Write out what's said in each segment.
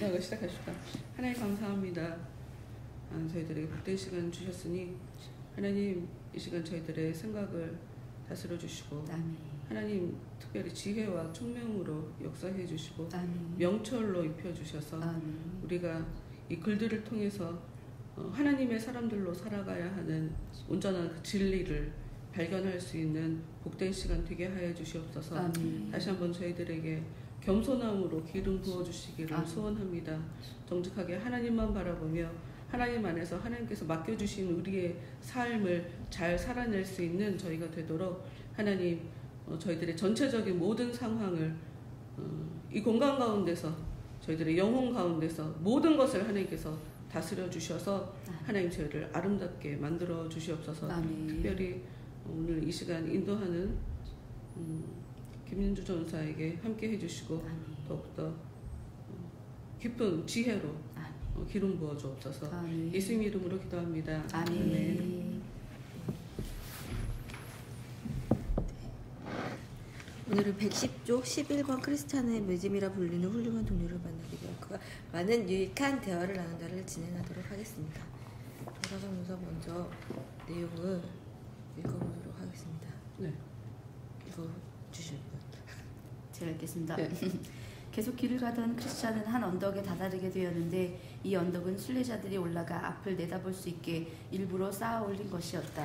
기도하고 시작하십시다. 하나님 감사합니다. 저희들에게 복된 시간 주셨으니 하나님 이 시간 저희들의 생각을 다스려 주시고 하나님 특별히 지혜와 총명으로 역사해 주시고 명철로 입혀 주셔서 우리가 이 글들을 통해서 하나님의 사람들로 살아가야 하는 온전한 그 진리를 발견할 수 있는 복된 시간 되게 하여 주시옵소서. 다시 한번 저희들에게 겸손함으로 기름 부어주시기를 소원합니다. 정직하게 하나님만 바라보며 하나님 안에서 하나님께서 맡겨주신 우리의 삶을 잘 살아낼 수 있는 저희가 되도록 하나님 저희들의 전체적인 모든 상황을 이 공간 가운데서 저희들의 영혼 가운데서 모든 것을 하나님께서 다스려 주셔서 하나님 저희를 아름답게 만들어 주시옵소서. 특별히 오늘 이 시간 인도하는 김윤주 전사에게 함께 해주시고 더욱더 깊은 지혜로 기름 부어 주옵소서. 예수님 이름으로 기도합니다. 아멘. 오늘은 110조 11번 크리스찬의 믿음이라 불리는 훌륭한 동료를 만나게 되어 그와 많은 유익한 대화를 나눈다를 진행하도록 하겠습니다. 대사서문서 먼저 내용을 읽어보도록 하겠습니다. 네. 읽어주실 분. 제가 읽겠습니다. 네. 계속 길을 가던 크리스찬은 한 언덕에 다다르게 되었는데 이 언덕은 순례자들이 올라가 앞을 내다볼 수 있게 일부러 쌓아 올린 것이었다.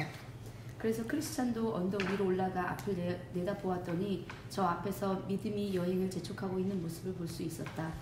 그래서 크리스찬도 언덕 위로 올라가 앞을 내다보았더니 저 앞에서 믿음이 여행을 재촉하고 있는 모습을 볼 수 있었다.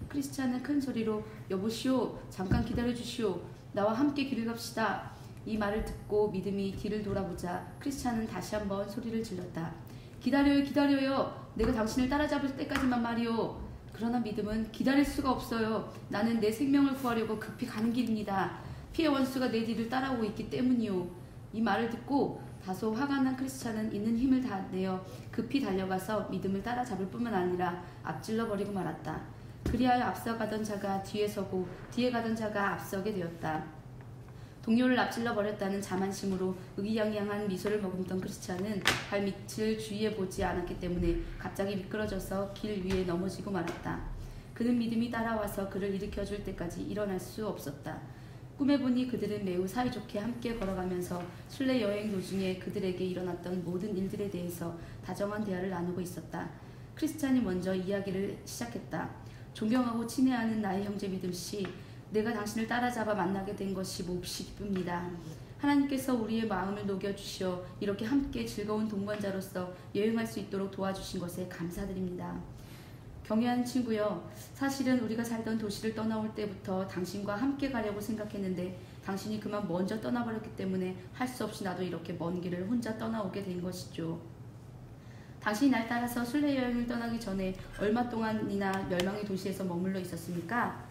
크리스찬은 큰 소리로 여보시오, 잠깐 기다려주시오, 나와 함께 길을 갑시다. 이 말을 듣고 믿음이 뒤를 돌아보자 크리스찬은 다시 한번 소리를 질렀다. 기다려요, 기다려요. 내가 당신을 따라잡을 때까지만 말이오. 그러나 믿음은 기다릴 수가 없어요. 나는 내 생명을 구하려고 급히 가는 길입니다. 피해 원수가 내 뒤를 따라오고 있기 때문이오. 이 말을 듣고 다소 화가 난 크리스찬은 있는 힘을 다 내어 급히 달려가서 믿음을 따라잡을 뿐만 아니라 앞질러 버리고 말았다. 그리하여 앞서 가던 자가 뒤에 서고 뒤에 가던 자가 앞서게 되었다. 동료를 앞질러 버렸다는 자만심으로 의기양양한 미소를 머금던 크리스찬은 발밑을 주위에 보지 않았기 때문에 갑자기 미끄러져서 길 위에 넘어지고 말았다. 그는 믿음이 따라와서 그를 일으켜줄 때까지 일어날 수 없었다. 꿈에 보니 그들은 매우 사이좋게 함께 걸어가면서 순례 여행 도중에 그들에게 일어났던 모든 일들에 대해서 다정한 대화를 나누고 있었다. 크리스찬이 먼저 이야기를 시작했다. 존경하고 친애하는 나의 형제 믿음씨, 내가 당신을 따라잡아 만나게 된 것이 몹시 기쁩니다. 하나님께서 우리의 마음을 녹여주시어 이렇게 함께 즐거운 동반자로서 여행할 수 있도록 도와주신 것에 감사드립니다. 경애하는 친구여, 사실은 우리가 살던 도시를 떠나올 때부터 당신과 함께 가려고 생각했는데 당신이 그만 먼저 떠나버렸기 때문에 할 수 없이 나도 이렇게 먼 길을 혼자 떠나오게 된 것이죠. 당신이 날 따라서 순례 여행을 떠나기 전에 얼마 동안이나 멸망의 도시에서 머물러 있었습니까?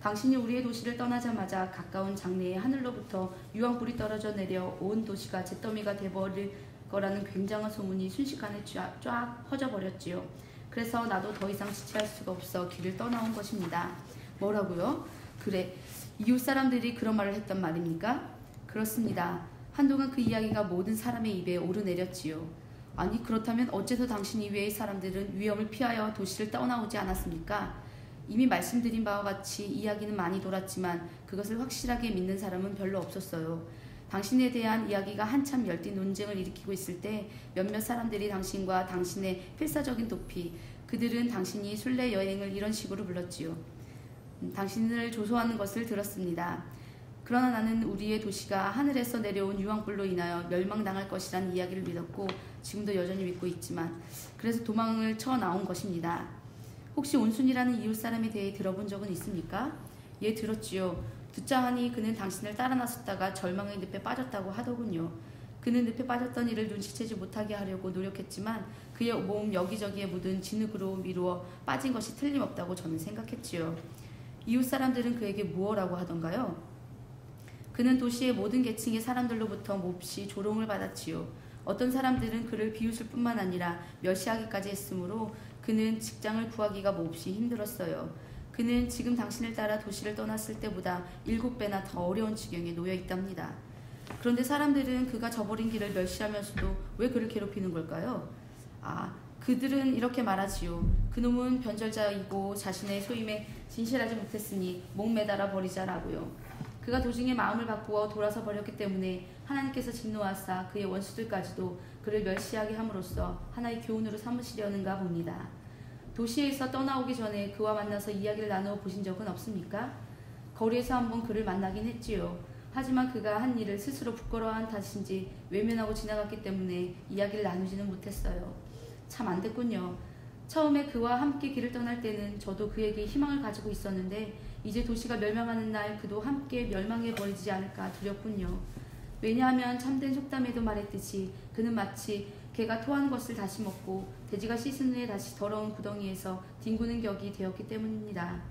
당신이 우리의 도시를 떠나자마자 가까운 장래의 하늘로부터 유황불이 떨어져 내려 온 도시가 잿더미가 돼버릴 거라는 굉장한 소문이 순식간에 쫙 퍼져버렸지요. 그래서 나도 더 이상 지체할 수가 없어 길을 떠나온 것입니다. 뭐라고요? 그래, 이웃 사람들이 그런 말을 했단 말입니까? 그렇습니다. 한동안 그 이야기가 모든 사람의 입에 오르내렸지요. 아니, 그렇다면 어째서 당신 이외의 사람들은 위험을 피하여 도시를 떠나오지 않았습니까? 이미 말씀드린 바와 같이 이야기는 많이 돌았지만 그것을 확실하게 믿는 사람은 별로 없었어요. 당신에 대한 이야기가 한참 열띤 논쟁을 일으키고 있을 때 몇몇 사람들이 당신과 당신의 필사적인 도피, 그들은 당신이 순례 여행을 이런 식으로 불렀지요. 당신을 조소하는 것을 들었습니다. 그러나 나는 우리의 도시가 하늘에서 내려온 유황불로 인하여 멸망당할 것이라는 이야기를 믿었고 지금도 여전히 믿고 있지만 그래서 도망을 쳐 나온 것입니다. 혹시 온순이라는 이웃 사람에 대해 들어본 적은 있습니까? 예, 들었지요. 듣자 하니 그는 당신을 따라 나섰다가 절망의 늪에 빠졌다고 하더군요. 그는 늪에 빠졌던 이를 눈치채지 못하게 하려고 노력했지만 그의 몸 여기저기에 묻은 진흙으로 미루어 빠진 것이 틀림없다고 저는 생각했지요. 이웃 사람들은 그에게 무엇라고 하던가요? 그는 도시의 모든 계층의 사람들로부터 몹시 조롱을 받았지요. 어떤 사람들은 그를 비웃을 뿐만 아니라 멸시하기까지 했으므로 그는 직장을 구하기가 몹시 힘들었어요. 그는 지금 당신을 따라 도시를 떠났을 때보다 7배나 더 어려운 지경에 놓여 있답니다. 그런데 사람들은 그가 저버린 길을 멸시하면서도 왜 그를 괴롭히는 걸까요? 그들은 이렇게 말하지요. 그놈은 변절자이고 자신의 소임에 진실하지 못했으니 목매달아 버리자라고요. 그가 도중에 마음을 바꾸어 돌아서 버렸기 때문에 하나님께서 진노하사 그의 원수들까지도 그를 멸시하게 함으로써 하나의 교훈으로 삼으시려는가 봅니다. 도시에서 떠나오기 전에 그와 만나서 이야기를 나누어 보신 적은 없습니까? 거리에서 한번 그를 만나긴 했지요. 하지만 그가 한 일을 스스로 부끄러워한 탓인지 외면하고 지나갔기 때문에 이야기를 나누지는 못했어요. 참 안 됐군요. 처음에 그와 함께 길을 떠날 때는 저도 그에게 희망을 가지고 있었는데 이제 도시가 멸망하는 날 그도 함께 멸망해버리지 않을까 두렵군요. 왜냐하면 참된 속담에도 말했듯이 그는 마치 개가 토한 것을 다시 먹고 돼지가 씻은 후에 다시 더러운 구덩이에서 뒹구는 격이 되었기 때문입니다.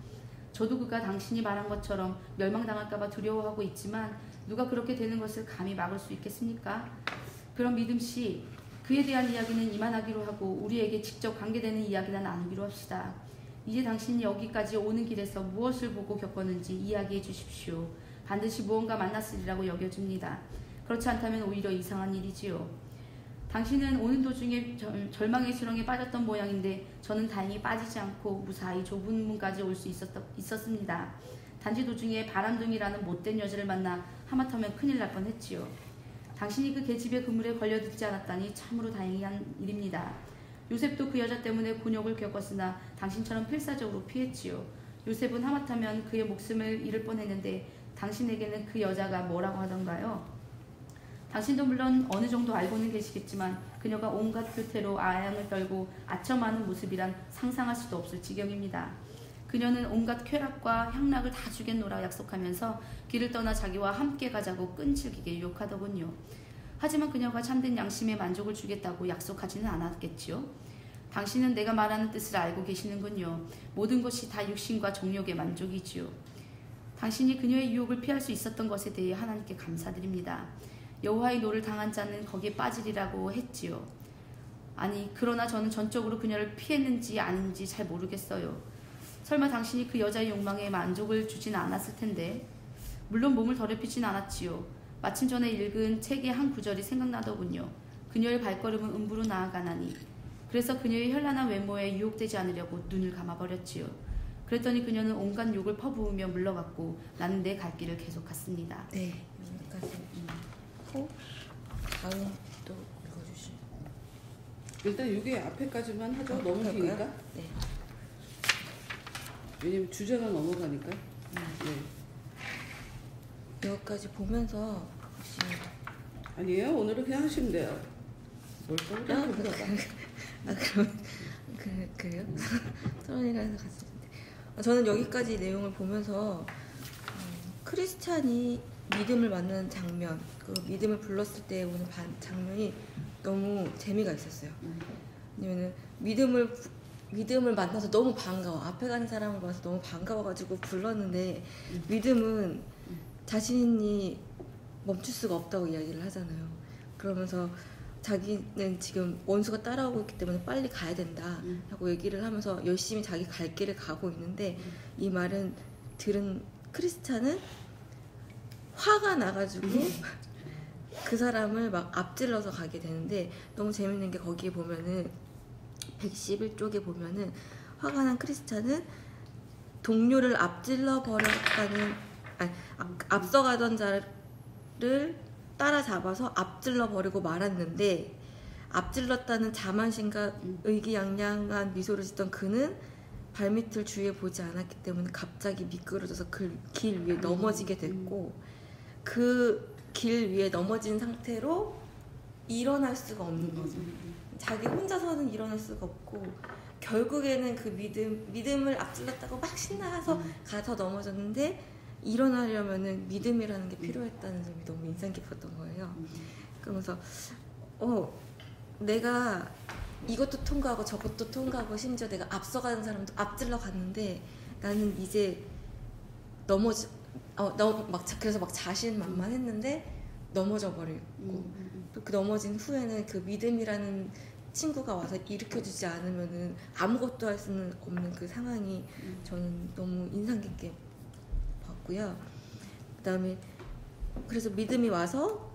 저도 그가 당신이 말한 것처럼 멸망당할까봐 두려워하고 있지만 누가 그렇게 되는 것을 감히 막을 수 있겠습니까? 그럼 믿음씨, 그에 대한 이야기는 이만하기로 하고 우리에게 직접 관계되는 이야기나 나누기로 합시다. 이제 당신이 여기까지 오는 길에서 무엇을 보고 겪었는지 이야기해 주십시오. 반드시 무언가 만났으리라고 여겨집니다. 그렇지 않다면 오히려 이상한 일이지요. 당신은 오는 도중에 절망의 수렁에 빠졌던 모양인데 저는 다행히 빠지지 않고 무사히 좁은 문까지 올 수 있었습니다. 단지 도중에 바람둥이라는 못된 여자를 만나 하마터면 큰일 날 뻔했지요. 당신이 그 계집의 그물에 걸려들지 않았다니 참으로 다행한 일입니다. 요셉도 그 여자 때문에 곤욕을 겪었으나 당신처럼 필사적으로 피했지요. 요셉은 하마터면 그의 목숨을 잃을 뻔했는데 당신에게는 그 여자가 뭐라고 하던가요? 당신도 물론 어느 정도 알고는 계시겠지만 그녀가 온갖 교태로 아양을 떨고 아첨하는 모습이란 상상할 수도 없을 지경입니다. 그녀는 온갖 쾌락과 향락을 다 주겠노라 약속하면서 길을 떠나 자기와 함께 가자고 끈질기게 유혹하더군요. 하지만 그녀가 참된 양심에 만족을 주겠다고 약속하지는 않았겠지요. 당신은 내가 말하는 뜻을 알고 계시는군요. 모든 것이 다 육신과 정욕의 만족이지요. 당신이 그녀의 유혹을 피할 수 있었던 것에 대해 하나님께 감사드립니다. 여호와의 노를 당한 자는 거기에 빠지리라고 했지요. 아니, 그러나 저는 전적으로 그녀를 피했는지 아닌지 잘 모르겠어요. 설마 당신이 그 여자의 욕망에 만족을 주진 않았을 텐데. 물론 몸을 더럽히진 않았지요. 마침 전에 읽은 책의 한 구절이 생각나더군요. 그녀의 발걸음은 음부로 나아가나니. 그래서 그녀의 현란한 외모에 유혹되지 않으려고 눈을 감아버렸지요. 그랬더니 그녀는 온갖 욕을 퍼부으며 물러갔고 나는 내 갈 길을 계속 갔습니다. 네, 여기까지 하고 다음 또 읽어주시죠. 일단 이게 앞에까지만 하죠. 너무 기니까. 네. 왜냐면 주제가 넘어가니까. 네. 여기까지 보면서 혹시 아니에요. 오늘은 그냥 하시면 돼요. 뭘 떠올려? 그럼 그래요? 서론이가 해서 갔었는데 저는 여기까지 내용을 보면서 크리스찬이 믿음을 만나는 장면, 그 믿음을 불렀을 때 오는 장면이 너무 재미가 있었어요. 왜냐면은 믿음을 만나서 너무 반가워. 앞에 가는 사람을 봐서 너무 반가워가지고 불렀는데 믿음은 자신이 멈출 수가 없다고 이야기를 하잖아요. 그러면서 자기는 지금 원수가 따라오고 있기 때문에 빨리 가야 된다 하고 얘기를 하면서 열심히 자기 갈 길을 가고 있는데 이 말은 들은 크리스찬은 화가 나가지고 그 사람을 막 앞질러서 가게 되는데 너무 재밌는 게 거기에 보면은 111쪽에 보면은 화가 난 크리스찬은 동료를 앞질러 버렸다는 앞서가던 자를 따라잡아서 앞질러 버리고 말았는데 앞질렀다는 자만심과 의기양양한 미소를 짓던 그는 발밑을 주위에 보지 않았기 때문에 갑자기 미끄러져서 그 길 위에 넘어지게 됐고 그 길 위에 넘어진 상태로 일어날 수가 없는 거죠. 자기 혼자서는 일어날 수가 없고 결국에는 그 믿음을 앞질렀다고 막 신나서 가서 넘어졌는데 일어나려면은 믿음이라는 게 필요했다는 점이 너무 인상 깊었던 거예요. 그러면서 내가 이것도 통과하고 저것도 통과하고 심지어 내가 앞서가는 사람도 앞질러 갔는데 나는 이제 그래서 막 자신만만했는데 넘어져 버리고 또 그 넘어진 후에는 그 믿음이라는 친구가 와서 일으켜주지 않으면은 아무것도 할 수는 없는 그 상황이 저는 너무 인상 깊게 봤고요. 그다음에 그래서 믿음이 와서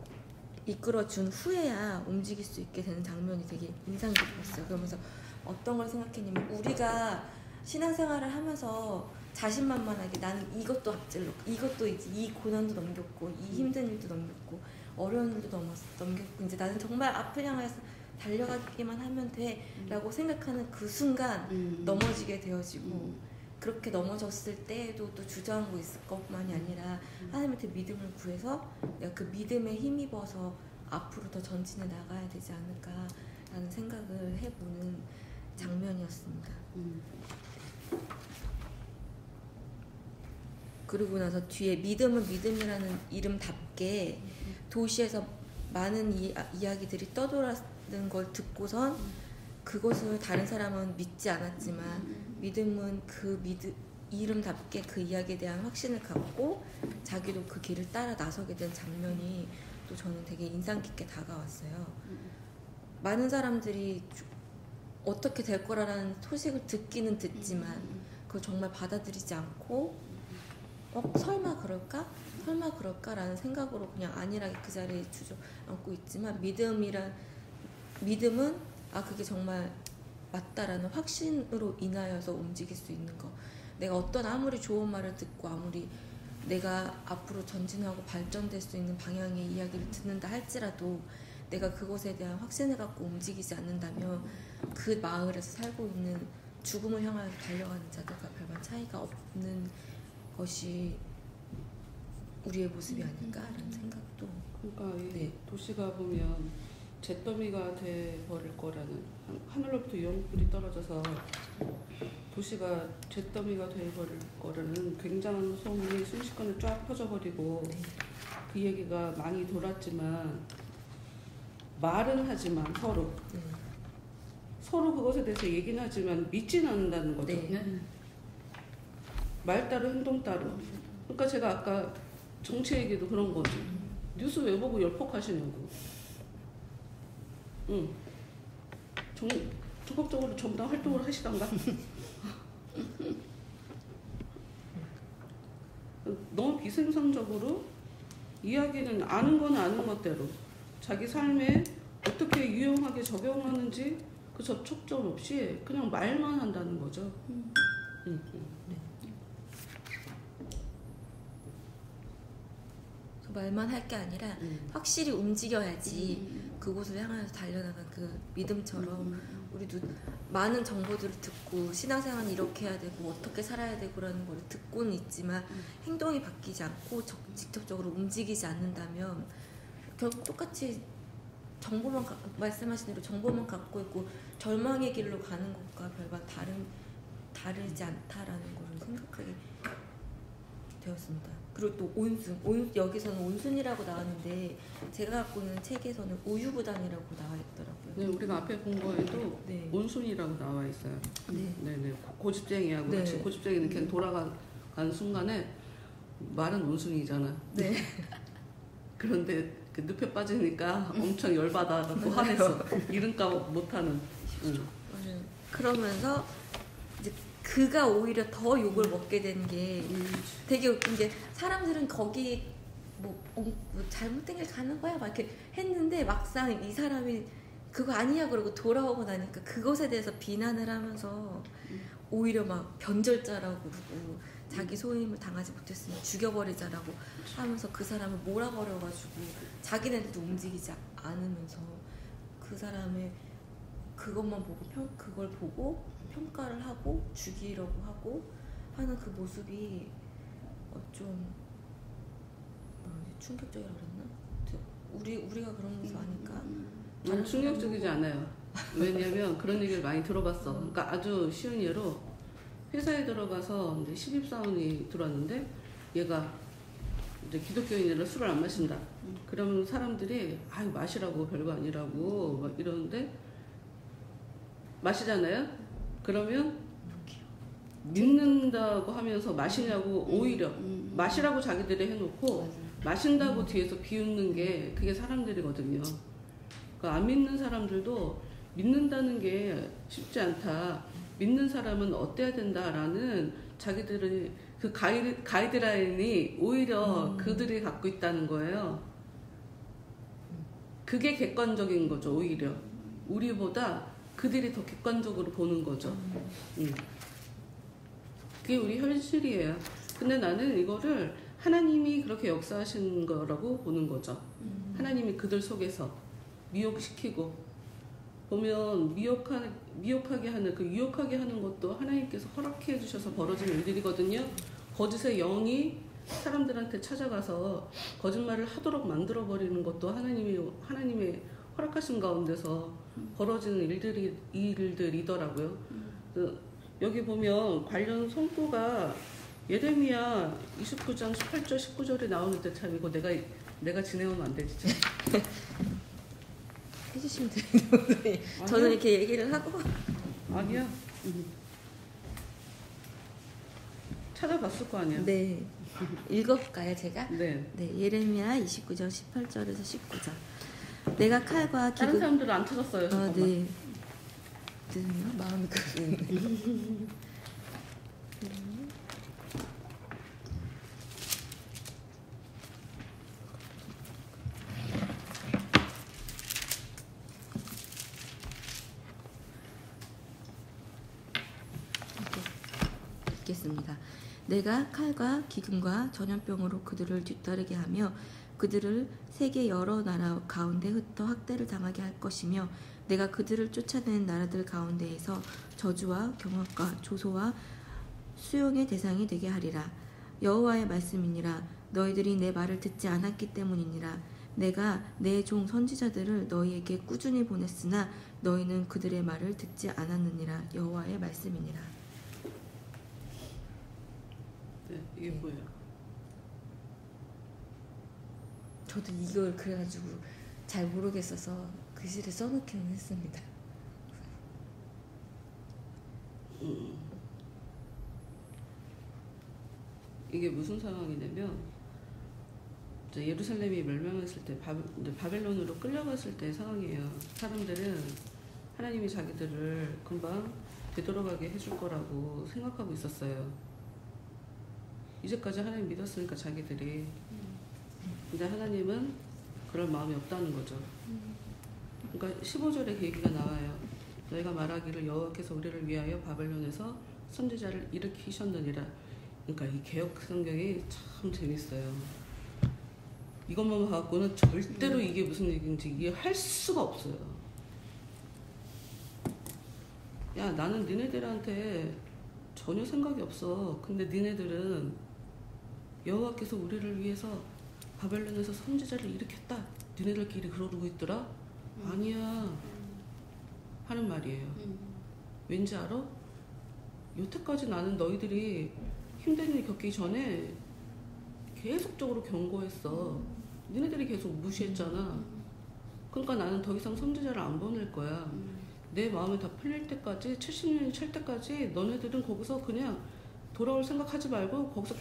이끌어준 후에야 움직일 수 있게 되는 장면이 되게 인상 깊었어요. 그러면서 어떤 걸 생각했냐면 우리가 신앙생활을 하면서 자신만만하게 나는 이것도 앞질렀고 이것도 이제 이 고난도 넘겼고 이 힘든 일도 넘겼고 어려운 일도 넘겼고 이제 나는 정말 앞을 향해서 달려가기만 하면 돼라고 생각하는 그 순간 넘어지게 되어지고 그렇게 넘어졌을 때에도 또 주저하고 있을 것만이 아니라 하나님한테 믿음을 구해서 내가 그 믿음에 힘입어서 앞으로 더 전진해 나가야 되지 않을까라는 생각을 해보는 장면이었습니다. 그러고 나서 뒤에 믿음은 믿음이라는 이름답게 도시에서 많은 이야기들이 떠돌았는 걸 듣고선 그것을 다른 사람은 믿지 않았지만 믿음은 그 이름답게 그 이야기에 대한 확신을 갖고 자기도 그 길을 따라 나서게 된 장면이 또 저는 되게 인상 깊게 다가왔어요. 많은 사람들이 어떻게 될 거라는 소식을 듣기는 듣지만 그걸 정말 받아들이지 않고 설마 그럴까? 설마 그럴까라는 생각으로 그냥 안일하게 그 자리에 주저앉고 있지만 믿음은 그게 정말 맞다라는 확신으로 인하여서 움직일 수 있는 거. 내가 아무리 좋은 말을 듣고 아무리 내가 앞으로 전진하고 발전될 수 있는 방향의 이야기를 듣는다 할지라도 내가 그것에 대한 확신을 갖고 움직이지 않는다면 그 마을에서 살고 있는 죽음을 향하여 달려가는 자들과 별반 차이가 없는 것이 우리의 모습이 아닐까라는 생각도. 그러니까 이 도시가 보면 잿더미가 돼버릴 거라는, 하늘로부터 유황불이 떨어져서 도시가 잿더미가 돼버릴 거라는 굉장한 소문이 순식간에 쫙 퍼져버리고 그 얘기가 많이 돌았지만 말은 하지만 서로 그것에 대해서 얘기는 하지만 믿지는 않는다는 거죠. 말 따로 행동 따로. 그러니까 제가 아까 정치 얘기도 그런 거지. 뉴스 왜 보고 열폭하시냐고. 적극적으로 정당 활동을 하시던가. 너무 비생산적으로 이야기는 아는 건 아는 것대로 자기 삶에 어떻게 유용하게 적용하는지 그 접촉점 없이 그냥 말만 한다는 거죠. 말만 할 게 아니라 확실히 움직여야지 그곳을 향해서 달려나간 그 믿음처럼 우리도 많은 정보들을 듣고 신앙생활은 이렇게 해야 되고 어떻게 살아야 되고라는 걸 듣고는 있지만 행동이 바뀌지 않고 직접적으로 움직이지 않는다면 결국 똑같이 정보만 말씀하신 대로 정보만 갖고 있고 절망의 길로 가는 것과 별반 다르지 않다라는 걸 생각하게 되었습니다. 그리고 또 온순, 여기서는 온순이라고 나왔는데 제가 갖고 있는 책에서는 우유부단이라고 나와 있더라고요. 네, 우리가 앞에 본 거에도 온순이라고 나와 있어요. 네. 고집쟁이하고 같이 고집쟁이는 그냥 돌아가는 순간에 말은 온순이잖아. 네. 그런데 그 늪에 빠지니까 엄청 열받아갖고 화냈어. 이름값 못하는. 그러면서 이제 그가 오히려 더 욕을 먹게 된 게 되게 웃긴 게 사람들은 거기 뭐 잘못된 길 가는 거야 막 이렇게 했는데 막상 이 사람이 그거 아니야 그러고 돌아오고 나니까 그것에 대해서 비난을 하면서 오히려 막 변절자라고 그러고 자기 소임을 당하지 못했으면 죽여버리자라고 하면서 그 사람을 몰아버려가지고 자기네들도 움직이지 않으면서 그 사람의 그것만 보고 그걸 보고 평가를 하고 죽이려고 하고 하는 그 모습이 좀 충격적이라고 그랬나? 우리가 그런 모습 아닐까? 충격적이지 않아요. 왜냐면 그런 얘기를 많이 들어봤어. 그러니까 아주 쉬운 예로 회사에 들어가서 이제 신입사원이 들어왔는데 얘가 이제 기독교인이라 술을 안 마신다. 그러면 사람들이 마시라고 별거 아니라고 막 이러는데 마시잖아요. 그러면 믿는다고 하면서 마시냐고 오히려 마시라고 자기들이 해놓고 마신다고 뒤에서 비웃는 게 그게 사람들이거든요. 그러니까 안 믿는 사람들도 믿는다는 게 쉽지 않다. 믿는 사람은 어때야 된다라는 자기들의 그 가이드라인이 오히려 그들이 갖고 있다는 거예요. 그게 객관적인 거죠. 오히려 우리보다 그들이 더 객관적으로 보는 거죠. 그게 우리 현실이에요. 근데 나는 이거를 하나님이 그렇게 역사하신 거라고 보는 거죠. 하나님이 그들 속에서 미혹시키고 보면 미혹하게 하는 그 유혹하게 하는 것도 하나님께서 허락해 주셔서 벌어진 일들이거든요. 거짓의 영이 사람들한테 찾아가서 거짓말을 하도록 만들어 버리는 것도 하나님의 허락하신 가운데서 벌어지는 일들이더라고요. 여기 보면 관련 성구가 예레미야 29장 18절 19절에 나오는데 참 이거 내가 지내면 안 되지. 해주시면 돼요. 저는 이렇게 얘기를 하고. 아니야. 찾아봤을 거 아니야. 네. 읽어볼까요, 제가? 네. 네. 예레미야 29장 18절에서 19절. 내가 칼과 기근. 다른 사람들은 안 찾았어요. 잠깐만. 네. 드세요? 마음이 그러네. 읽겠습니다. 내가 칼과 기근과 전염병으로 그들을 뒤따르게 하며 그들을 세계 여러 나라 가운데 흩어 학대를 당하게 할 것이며 내가 그들을 쫓아낸 나라들 가운데에서 저주와 경악과 조소와 수용의 대상이 되게 하리라. 여호와의 말씀이니라. 너희들이 내 말을 듣지 않았기 때문이니라. 내가 내 종 선지자들을 너희에게 꾸준히 보냈으나 너희는 그들의 말을 듣지 않았느니라. 여호와의 말씀이니라. 네, 이게 뭐예요? 저도 이걸 그래가지고 잘 모르겠어서 글씨를 써놓기는 했습니다. 이게 무슨 상황이냐면 예루살렘이 멸망했을 때 바벨론으로 끌려갔을 때 상황이에요. 사람들은 하나님이 자기들을 금방 되돌아가게 해줄 거라고 생각하고 있었어요. 이제까지 하나님 믿었으니까 자기들이. 근데 하나님은 그럴 마음이 없다는 거죠. 그러니까 15절에 그 얘기가 나와요. 너희가 말하기를 여호와께서 우리를 위하여 바벨론에서 선지자를 일으키셨느니라. 그러니까 이 개역 성경이 참 재밌어요. 이것만 봐갖고는 절대로 이게 무슨 얘기인지 이해할 수가 없어요. 야, 나는 니네들한테 전혀 생각이 없어. 근데 니네들은 여호와께서 우리를 위해서 바벨론에서 선지자를 일으켰다. 니네들끼리 그러고 있더라? 아니야. 하는 말이에요. 왠지 알아? 여태까지 나는 너희들이 힘든 일 겪기 전에 계속적으로 경고했어. 니네들이 계속 무시했잖아. 그러니까 나는 더 이상 선지자를 안 보낼 거야. 내 마음이 다 풀릴 때까지 70년이 찰 때까지 너네들은 거기서 그냥 돌아올 생각하지 말고 거기서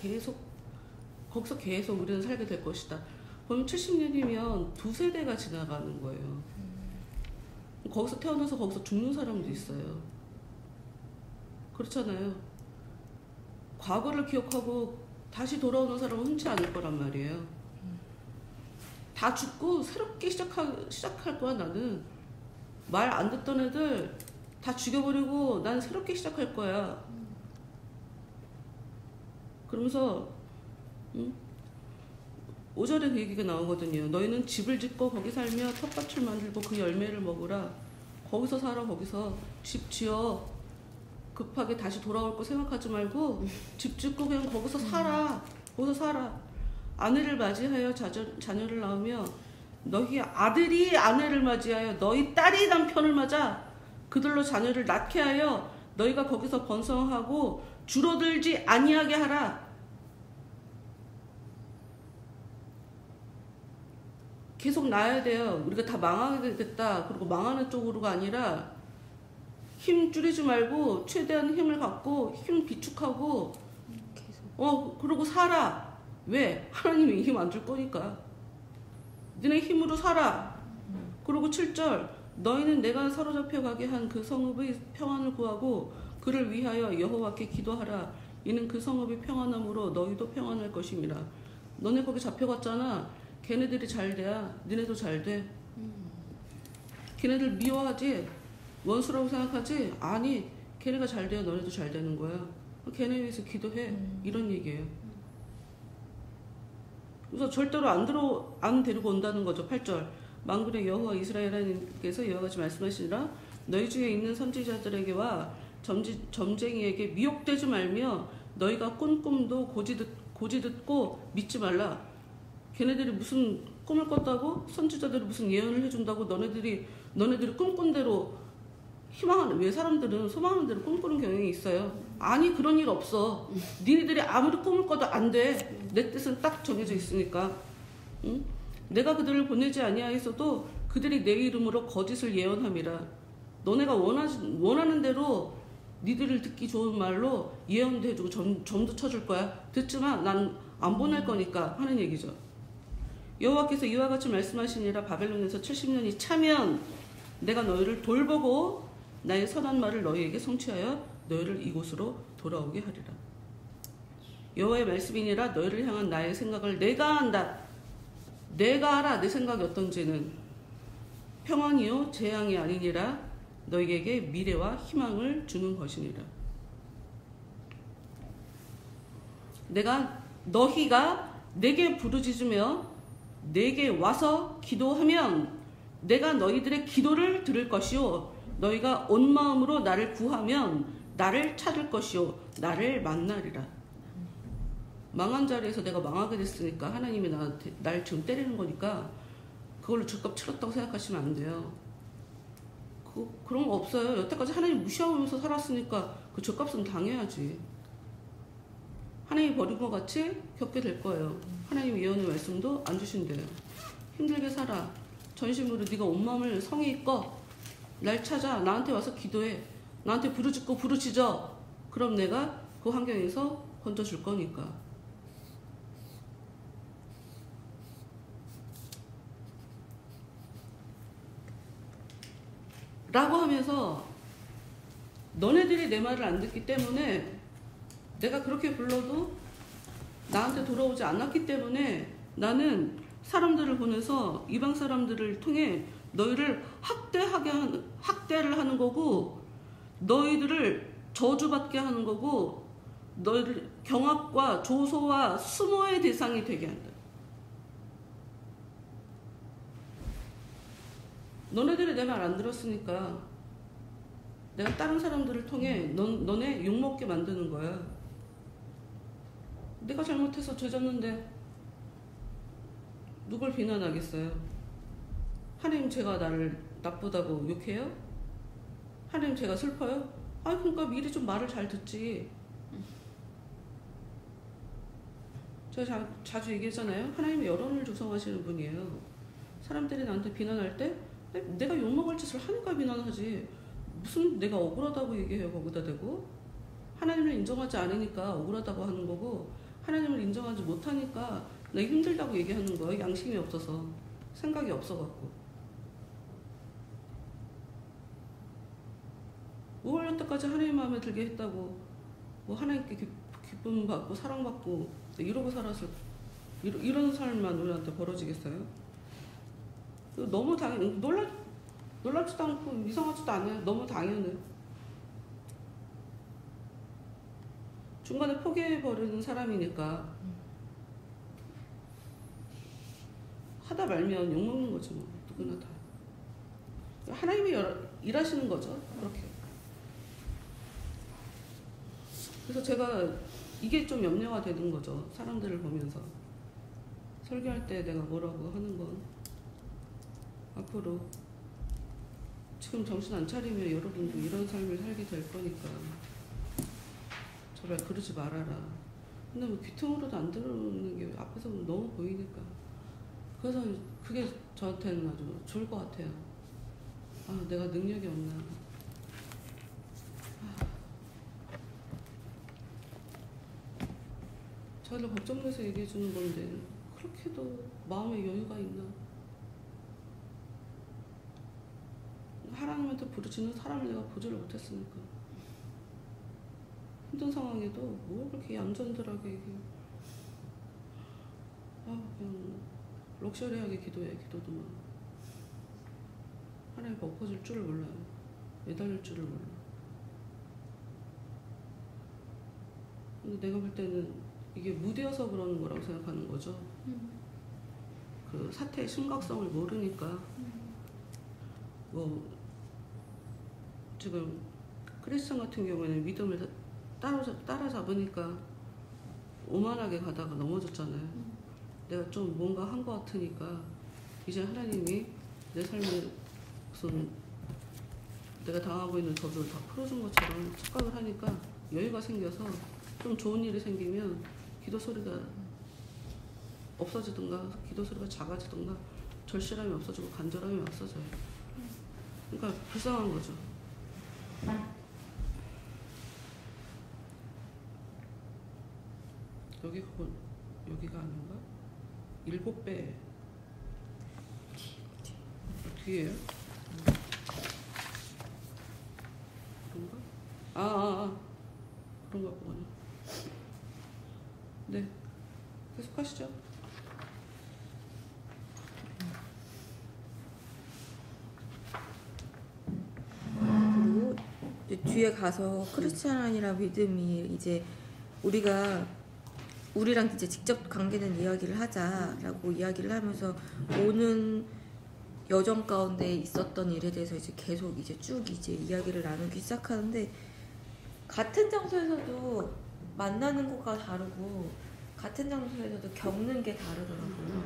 계속 우리는 살게 될 것이다. 그럼 70년이면 두 세대가 지나가는 거예요. 거기서 태어나서 거기서 죽는 사람도 있어요. 그렇잖아요. 과거를 기억하고 다시 돌아오는 사람은 흔치 않을 거란 말이에요. 다 죽고 새롭게 시작할 거야. 나는 말 안 듣던 애들 다 죽여버리고 난 새롭게 시작할 거야. 그러면서 5절에 그 얘기가 나오거든요. 너희는 집을 짓고 거기 살며 텃밭을 만들고 그 열매를 먹으라. 거기서 살아. 거기서 집 지어. 급하게 다시 돌아올 거 생각하지 말고 집 짓고 그냥 거기서 살아. 거기서 살아. 아내를 맞이하여 자녀를 낳으며 너희 아들이 아내를 맞이하여 너희 딸이 남편을 맞아 그들로 자녀를 낳게 하여 너희가 거기서 번성하고 줄어들지 아니하게 하라. 계속 낳아야 돼요. 우리가 다 망하게 됐다. 그리고 망하는 쪽으로가 아니라 힘 줄이지 말고 최대한 힘을 갖고 힘 비축하고 그러고 살아. 왜? 하나님이 힘 안 줄 거니까. 너네 힘으로 살아. 그리고 7절 너희는 내가 사로잡혀 가게 한 그 성읍의 평안을 구하고 그를 위하여 여호와께 기도하라. 이는 그 성읍이 평안함으로 너희도 평안할 것임이라. 너네 거기 잡혀갔잖아. 걔네들이 잘 돼야 너네도 잘 돼. 걔네들 미워하지? 원수라고 생각하지? 아니, 걔네가 잘 돼야 너네도 잘 되는 거야. 걔네 위해서 기도해. 이런 얘기예요. 그래서 절대로 안 데리고 온다는 거죠. 8절. 만군의 여호와 이스라엘 하나님께서 이와 같이 말씀하시니라 너희 중에 있는 선지자들에게와 점쟁이에게 미혹되지 말며 너희가 꾼 꿈도 고지 듣고 믿지 말라. 걔네들이 무슨 꿈을 꿨다고? 선지자들이 무슨 예언을 해준다고 너네들이 꿈꾼 대로 희망하는, 왜 사람들은 소망하는 대로 꿈꾸는 경향이 있어요. 아니 그런 일 없어. 니네들이 아무리 꿈을 꿔도 안 돼. 내 뜻은 딱 정해져 있으니까. 응? 내가 그들을 보내지 아니하였어도 그들이 내 이름으로 거짓을 예언함이라. 너네가 원하는 대로 니들을 듣기 좋은 말로 예언도 해주고 점도 쳐줄 거야. 듣지마. 난 안 보낼 거니까 하는 얘기죠. 여호와께서 이와 같이 말씀하시니라 바벨론에서 70년이 차면 내가 너희를 돌보고 나의 선한 말을 너희에게 성취하여 너희를 이곳으로 돌아오게 하리라. 여호와의 말씀이니라 너희를 향한 나의 생각을 내가 안다. 내가 알아. 내 생각이 어떤지는 평안이요 재앙이 아니니라. 너희에게 미래와 희망을 주는 것이니라. 너희가 내게 부르짖으며 내게 와서 기도하면 내가 너희들의 기도를 들을 것이요 너희가 온 마음으로 나를 구하면 나를 찾을 것이요 나를 만나리라. 망한 자리에서 내가 망하게 됐으니까 하나님이 날 지금 때리는 거니까 그걸로 죄값 치렀다고 생각하시면 안 돼요. 그런 거 없어요. 여태까지 하나님 무시하면서 살았으니까 그 죄값은 당해야지. 하나님이 버린 것 같이 겪게 될 거예요. 하나님 예언의 말씀도 안 주신대요. 힘들게 살아. 전심으로 네가 온 마음을 성의 꺼. 날 찾아. 나한테 와서 기도해. 나한테 부르짖고 부르짖어. 그럼 내가 그 환경에서 건져줄 거니까. 라고 하면서 너네들이 내 말을 안 듣기 때문에 내가 그렇게 불러도 나한테 돌아오지 않았기 때문에 나는 사람들을 보내서 이방 사람들을 통해 너희를 학대를 하는 거고 너희들을 저주받게 하는 거고 너희들 경악과 조소와 수모의 대상이 되게 한다. 너네들이 내 말 안 들었으니까 내가 다른 사람들을 통해 너네 욕먹게 만드는 거야. 내가 잘못해서 죄졌는데 누굴 비난하겠어요? 하나님 제가 나를 나쁘다고 욕해요? 하나님 제가 슬퍼요? 그러니까 미리 좀 말을 잘 듣지. 제가 자주 얘기했잖아요. 하나님이 여론을 조성하시는 분이에요. 사람들이 나한테 비난할 때 내가 욕먹을 짓을 하니까 비난하지. 무슨 내가 억울하다고 얘기해요. 거기다 대고. 하나님을 인정하지 않으니까 억울하다고 하는 거고 하나님을 인정하지 못하니까 내가 힘들다고 얘기하는 거예요. 양심이 없어서. 생각이 없어갖고. 5월 때까지 하나님 마음에 들게 했다고 뭐 하나님께 기쁨 받고 사랑받고 이러고 살았을 이런 삶만 우리한테 벌어지겠어요? 너무 놀랍지도 않고 이상하지도 않아요. 너무 당연해요. 중간에 포기해버리는 사람이니까 하다 말면 욕먹는 거지 뭐. 누구나 다. 하나님이 일하시는 거죠. 그렇게. 그래서 제가 이게 좀 염려가 되는 거죠. 사람들을 보면서. 설교할 때 내가 뭐라고 하는 건 앞으로 지금 정신 안 차리면 여러분도 이런 삶을 살게 될 거니까 제발 그러지 말아라. 근데 뭐 귀퉁으로도 안 들어오는 게 앞에서 너무 보이니까. 그래서 그게 저한테는 아주 좋을 것 같아요. 내가 능력이 없나. 저를 걱정돼서 얘기해 주는 건데 그렇게도 마음에 여유가 있나. 하나님한테 부르짖는 사람을 내가 보지를 못했으니까. 힘든 상황에도 뭐 그렇게 얌전들하게 얘기해. 그냥 럭셔리하게 기도해. 기도도 막 하나님 엎어질 줄을 몰라요. 매달릴 줄을 몰라. 근데 내가 볼 때는 이게 무뎌서 그러는 거라고 생각하는 거죠. 그 사태의 심각성을 모르니까. 뭐 지금 크리스천 같은 경우에는 믿음을 따라잡으니까 오만하게 가다가 넘어졌잖아요. 내가 좀 뭔가 한 것 같으니까 이제 하나님이 내 삶에 무슨 내가 당하고 있는 저주를 다 풀어준 것처럼 착각을 하니까 여유가 생겨서 좀 좋은 일이 생기면 기도 소리가 없어지든가 기도 소리가 작아지든가 절실함이 없어지고 간절함이 없어져요. 그러니까 불쌍한 거죠. 여기가 아닌가? 7배 뒤에요? 그런가? 그런가 보구나. 네, 계속 하시죠. 그리고 이제 뒤에 가서 크리스찬이라 믿음이 이제 우리랑 이제 직접 관계된 이야기를 하자라고 이야기를 하면서 오는 여정 가운데 있었던 일에 대해서 이제 계속 이제 쭉 이제 이야기를 나누기 시작하는데 같은 장소에서도 만나는 것과 다르고 같은 장소에서도 겪는 게 다르더라고요.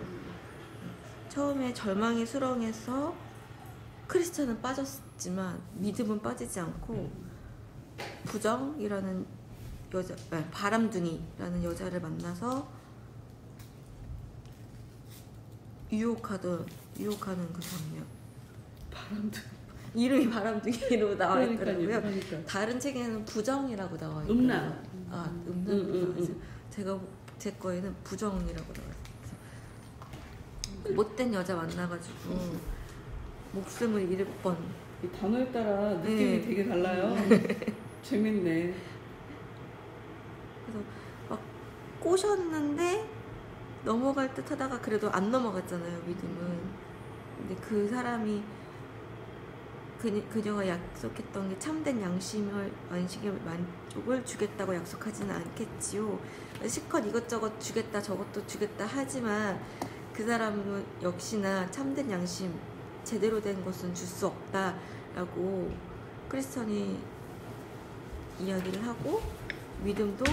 처음에 절망의 수렁에서 크리스찬은 빠졌지만 믿음은 빠지지 않고 부정이라는 여자, 바람둥이라는 여자를 만나서 유혹하는 그 장면. 바람둥이. 이름이 바람둥이로 나와 있더라고요. 그러니까. 다른 책에는 부정이라고 나와 있더라고요. 음란. 음란. 제 거에는 부정이라고 나와 있어요. 못된 여자 만나가지고 목숨을 잃을 뻔. 이 단어에 따라 느낌이 되게 달라요. 재밌네. 그래서 막 꼬셨는데 넘어갈 듯 하다가 그래도 안 넘어갔잖아요, 믿음은. 근데 그 사람이 그녀가 약속했던 게 참된 양심을 안식의 만족을 주겠다고 약속하지는 않겠지요. 실컷 이것저것 주겠다 저것도 주겠다 하지만 그 사람은 역시나 참된 양심 제대로 된 것은 줄 수 없다라고 크리스천이 이야기를 하고 믿음도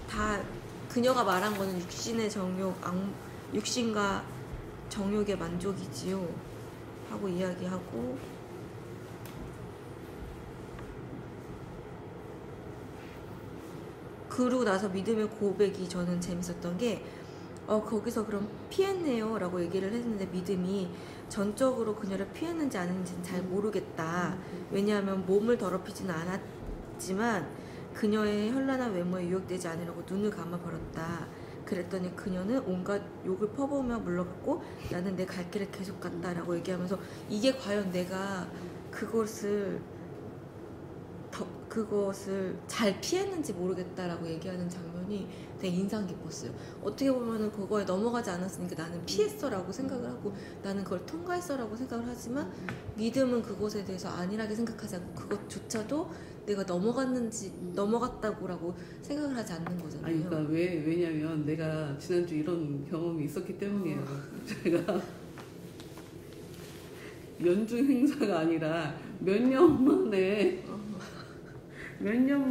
다 그녀가 말한 거는 육신과 정욕의 만족이지요 하고 이야기하고 그러고 나서 믿음의 고백이 저는 재밌었던 게 거기서 그럼 피했네요 라고 얘기를 했는데 믿음이 전적으로 그녀를 피했는지 아닌지는 잘 모르겠다. 왜냐하면 몸을 더럽히지는 않았지만 그녀의 현란한 외모에 유혹되지 않으려고 눈을 감아버렸다. 그랬더니 그녀는 온갖 욕을 퍼부으며 물러갔고 나는 내 갈 길을 계속 갔다라고 얘기하면서 이게 과연 내가 그것을 잘 피했는지 모르겠다라고 얘기하는 장면이 되게 인상 깊었어요. 어떻게 보면은 그거에 넘어가지 않았으니까 나는 피했어라고 생각을 하고 나는 그걸 통과했어라고 생각을 하지만 믿음은 그것에 대해서 안일하게 생각하지 않고 그것조차도 내가 넘어갔다고라고 생각을 하지 않는 거잖아요. 아니, 그러니까 왜냐면 내가 지난주 이런 경험이 있었기 때문이에요. 제가 연중 행사가 아니라 몇 년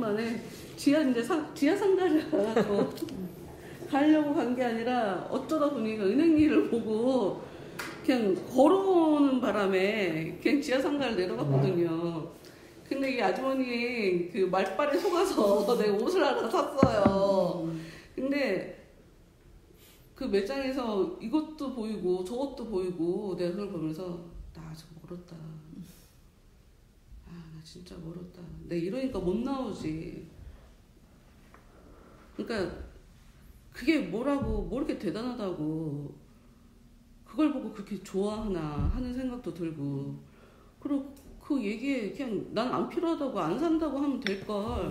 만에 지하 상가를 가려고 간 게 아니라 어쩌다 보니까 은행 일을 보고 그냥 걸어오는 바람에 그냥 지하 상가를 내려갔거든요. 근데 이 아주머니 그 말빨에 속아서 내가 옷을 하나 샀어요. 근데 그 매장에서 이것도 보이고 저것도 보이고 내가 그걸 보면서 나 아직 멀었다. 나 진짜 멀었다. 내가 이러니까 못 나오지. 그러니까 그게 뭐 이렇게 대단하다고 그걸 보고 그렇게 좋아하나 하는 생각도 들고 그리고 그 얘기에 그냥 난 안 필요하다고 안 산다고 하면 될걸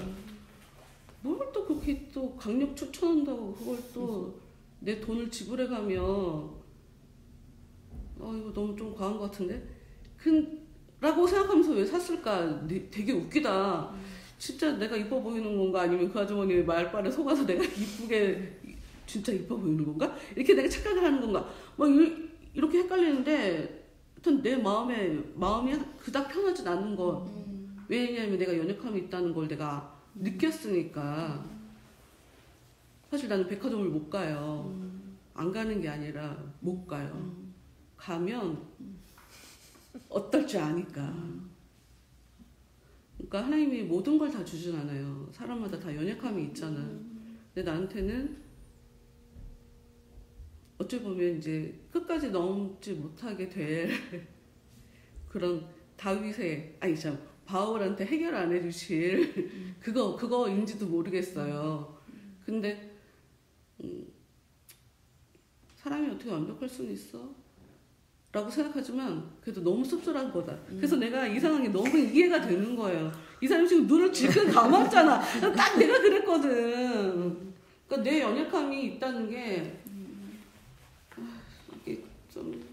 뭘 또 그렇게 또 강력 추천한다고 그걸 또 내 돈을 지불해가며 이거 너무 좀 과한 것 같은데? 라고 생각하면서 왜 샀을까? 되게 웃기다. 진짜 내가 이뻐 보이는 건가 아니면 그 아주머니의 말빨에 속아서 내가 이쁘게 진짜 이뻐 보이는 건가? 이렇게 내가 착각을 하는 건가? 막 이렇게 헷갈리는데 하여튼 내 마음이 그닥 편하진 않는 거. 왜냐하면 내가 연약함이 있다는 걸 내가 느꼈으니까. 사실 나는 백화점을 못 가요. 안 가는 게 아니라 못 가요. 가면 어떨 줄 아니까. 그러니까 하나님이 모든 걸 다 주진 않아요. 사람마다 다 연약함이 있잖아. 근데 나한테는 어찌 보면 이제 끝까지 넘지 못하게 될 그런 다윗의 바울한테 해결 안 해주실 그거인지도 모르겠어요. 근데 사람이 어떻게 완벽할 수는 있어? 라고 생각하지만 그래도 너무 씁쓸한 거다. 그래서 내가 이 상황이 너무 이해가 되는 거예요. 이 사람이 지금 눈을 질끈 감았잖아. 딱 내가 그랬거든. 그러니까 내 연약함이 있다는 게 이게 좀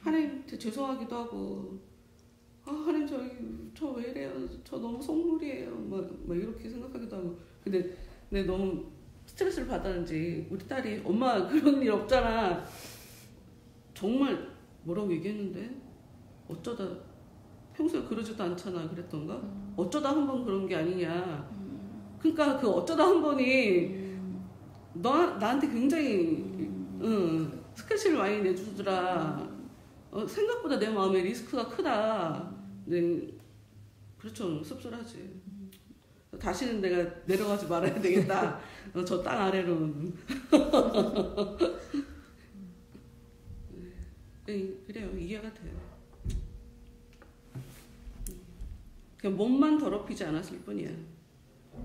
하나님한테 죄송하기도 하고 하나님 저 왜 이래요? 저 너무 속물이에요. 막 이렇게 생각하기도 하고. 근데 너무 스트레스를 받았는지 우리 딸이 엄마 그런 일 없잖아. 정말 뭐라고 얘기했는데 어쩌다 평소에 그러지도 않잖아 그랬던가? 어쩌다 한 번 그런 게 아니냐. 그러니까 그 어쩌다 한 번이 나한테 굉장히 스케치를 많이 내주더라. 생각보다 내 마음에 리스크가 크다. 네, 그렇죠. 씁쓸하지. 다시는 내가 내려가지 말아야 되겠다. 저 땅 아래로는. 네, 그래요. 이해가 돼요. 그냥 몸만 더럽히지 않았을 뿐이야.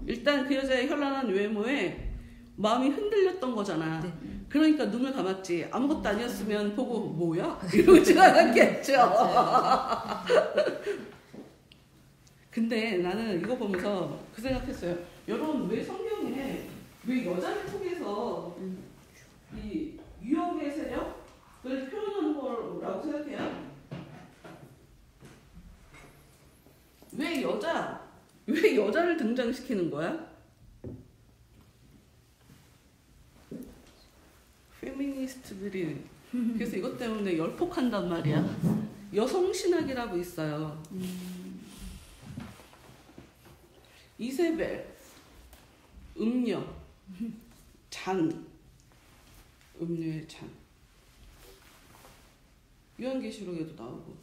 일단 그 여자의 현란한 외모에 마음이 흔들렸던 거잖아. 네. 그러니까 눈을 감았지. 아무것도 아니었으면 보고 뭐야? 이러고 지나갔겠죠. 근데 나는 이거 보면서 그 생각했어요. 여러분 왜 성경에 왜 여자를 통해서 이 유혹의 세력을 표현하는 거라고 생각해요? 왜 여자를 등장시키는 거야? 페미니스트들이 그래서 이것 때문에 열폭한단 말이야. 여성신학이라고 있어요. 이세벨, 음녀, 잔, 음녀의 잔. 요한계시록에도 나오고.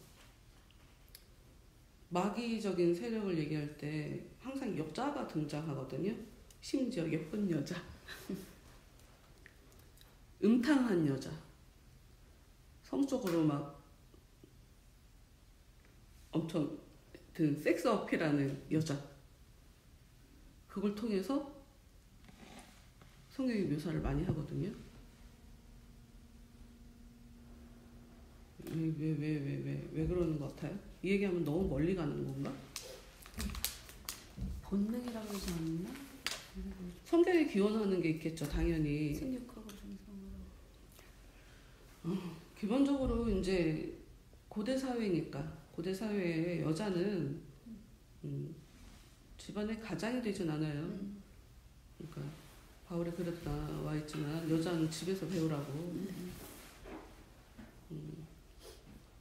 마귀적인 세력을 얘기할 때 항상 여자가 등장하거든요. 심지어 예쁜 여자. 음탕한 여자. 성적으로 막 엄청 섹스 어필하는 여자. 그걸 통해서 성경이 묘사를 많이 하거든요. 왜 그러는 것 같아요? 이 얘기하면 너무 멀리 가는 건가? 본능이라고 하지 않나? 성경에 기원하는 게 있겠죠, 당연히. 생육하고 중성으로. 기본적으로 이제 고대 사회니까 고대 사회의 여자는 집안의 가장이 되진 않아요. 그러니까 바울의 글에도 나와 있지만 여자는 집에서 배우라고.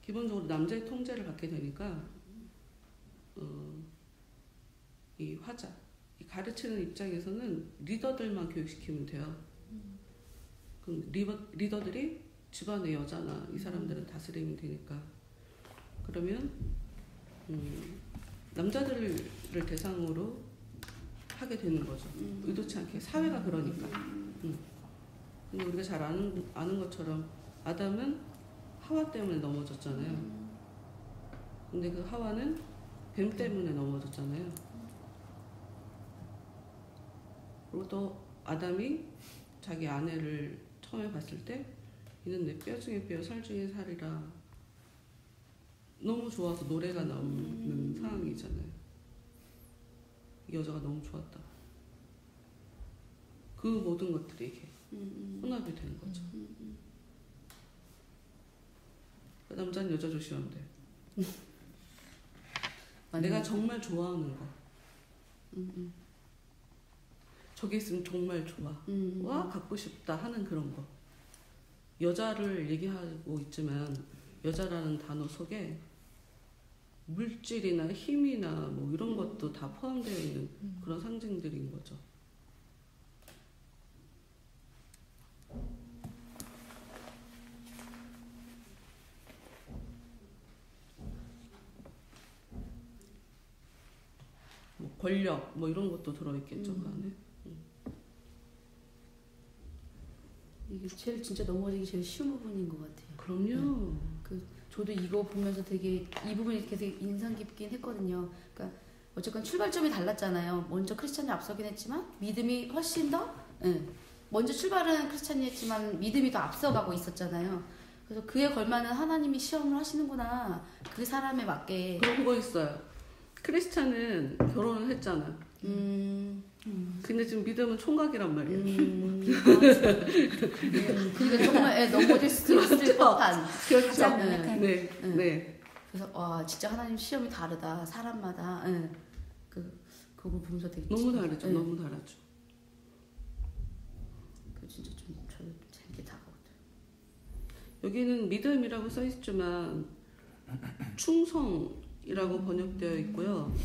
기본적으로 남자의 통제를 받게 되니까 이 화자, 이 가르치는 입장에서는 리더들만 교육시키면 돼요. 그럼 리더들이 집안의 여자나 이 사람들을 다스리면 되니까. 그러면 남자들을 대상으로 하게 되는 거죠. 의도치 않게 사회가 그러니까. 근데 우리가 잘 아는 것처럼 아담은 하와 때문에 넘어졌잖아요. 근데 그 하와는 뱀 때문에 넘어졌잖아요. 그리고 또 아담이 자기 아내를 처음에 봤을 때 이는 내 뼈 중에 뼈, 살 중에 살이라 너무 좋아서 노래가 나오는 상황이잖아요. 이 여자가 너무 좋았다. 그 모든 것들이 이렇게 혼합이 되는 거죠. 남자는 여자 조심하면 돼. 내가 정말 좋아하는 거. 저기 있으면 정말 좋아. 와 갖고 싶다 하는 그런 거. 여자를 얘기하고 있지만 여자라는 단어 속에 물질이나 힘이나 뭐 이런 것도 다 포함되어 있는 그런 상징들인 거죠. 뭐 권력 뭐 이런 것도 들어있겠죠. 그 안에. 이게 제일 진짜 넘어지기 제일 쉬운 부분인 것 같아요. 그럼요. 저도 이거 보면서 되게 이 부분이 되게 인상 깊긴 했거든요. 그러니까 어쨌건 출발점이 달랐잖아요. 먼저 크리스찬이 앞서긴 했지만 믿음이 훨씬 더 먼저 출발은 크리스찬이 했지만 믿음이 더 앞서가고 있었잖아요. 그래서 그에 걸맞는 하나님이 시험을 하시는구나. 그 사람에 맞게. 그런 거 있어요. 크리스찬은 결혼을 했잖아. 근데 지금 믿음은 총각이란 말이야. 그러니까 정말 넘어질 수도 있을 법한. 그렇죠. 네. 그래서 와 진짜 하나님 시험이 다르다. 사람마다. 그걸 보면서 되게 너무 다르죠. 너무 다르죠. 그 진짜 좀 저도 재밌게 다가오더라고요. 여기는 믿음이라고 써 있지만 충성이라고 번역되어 있고요.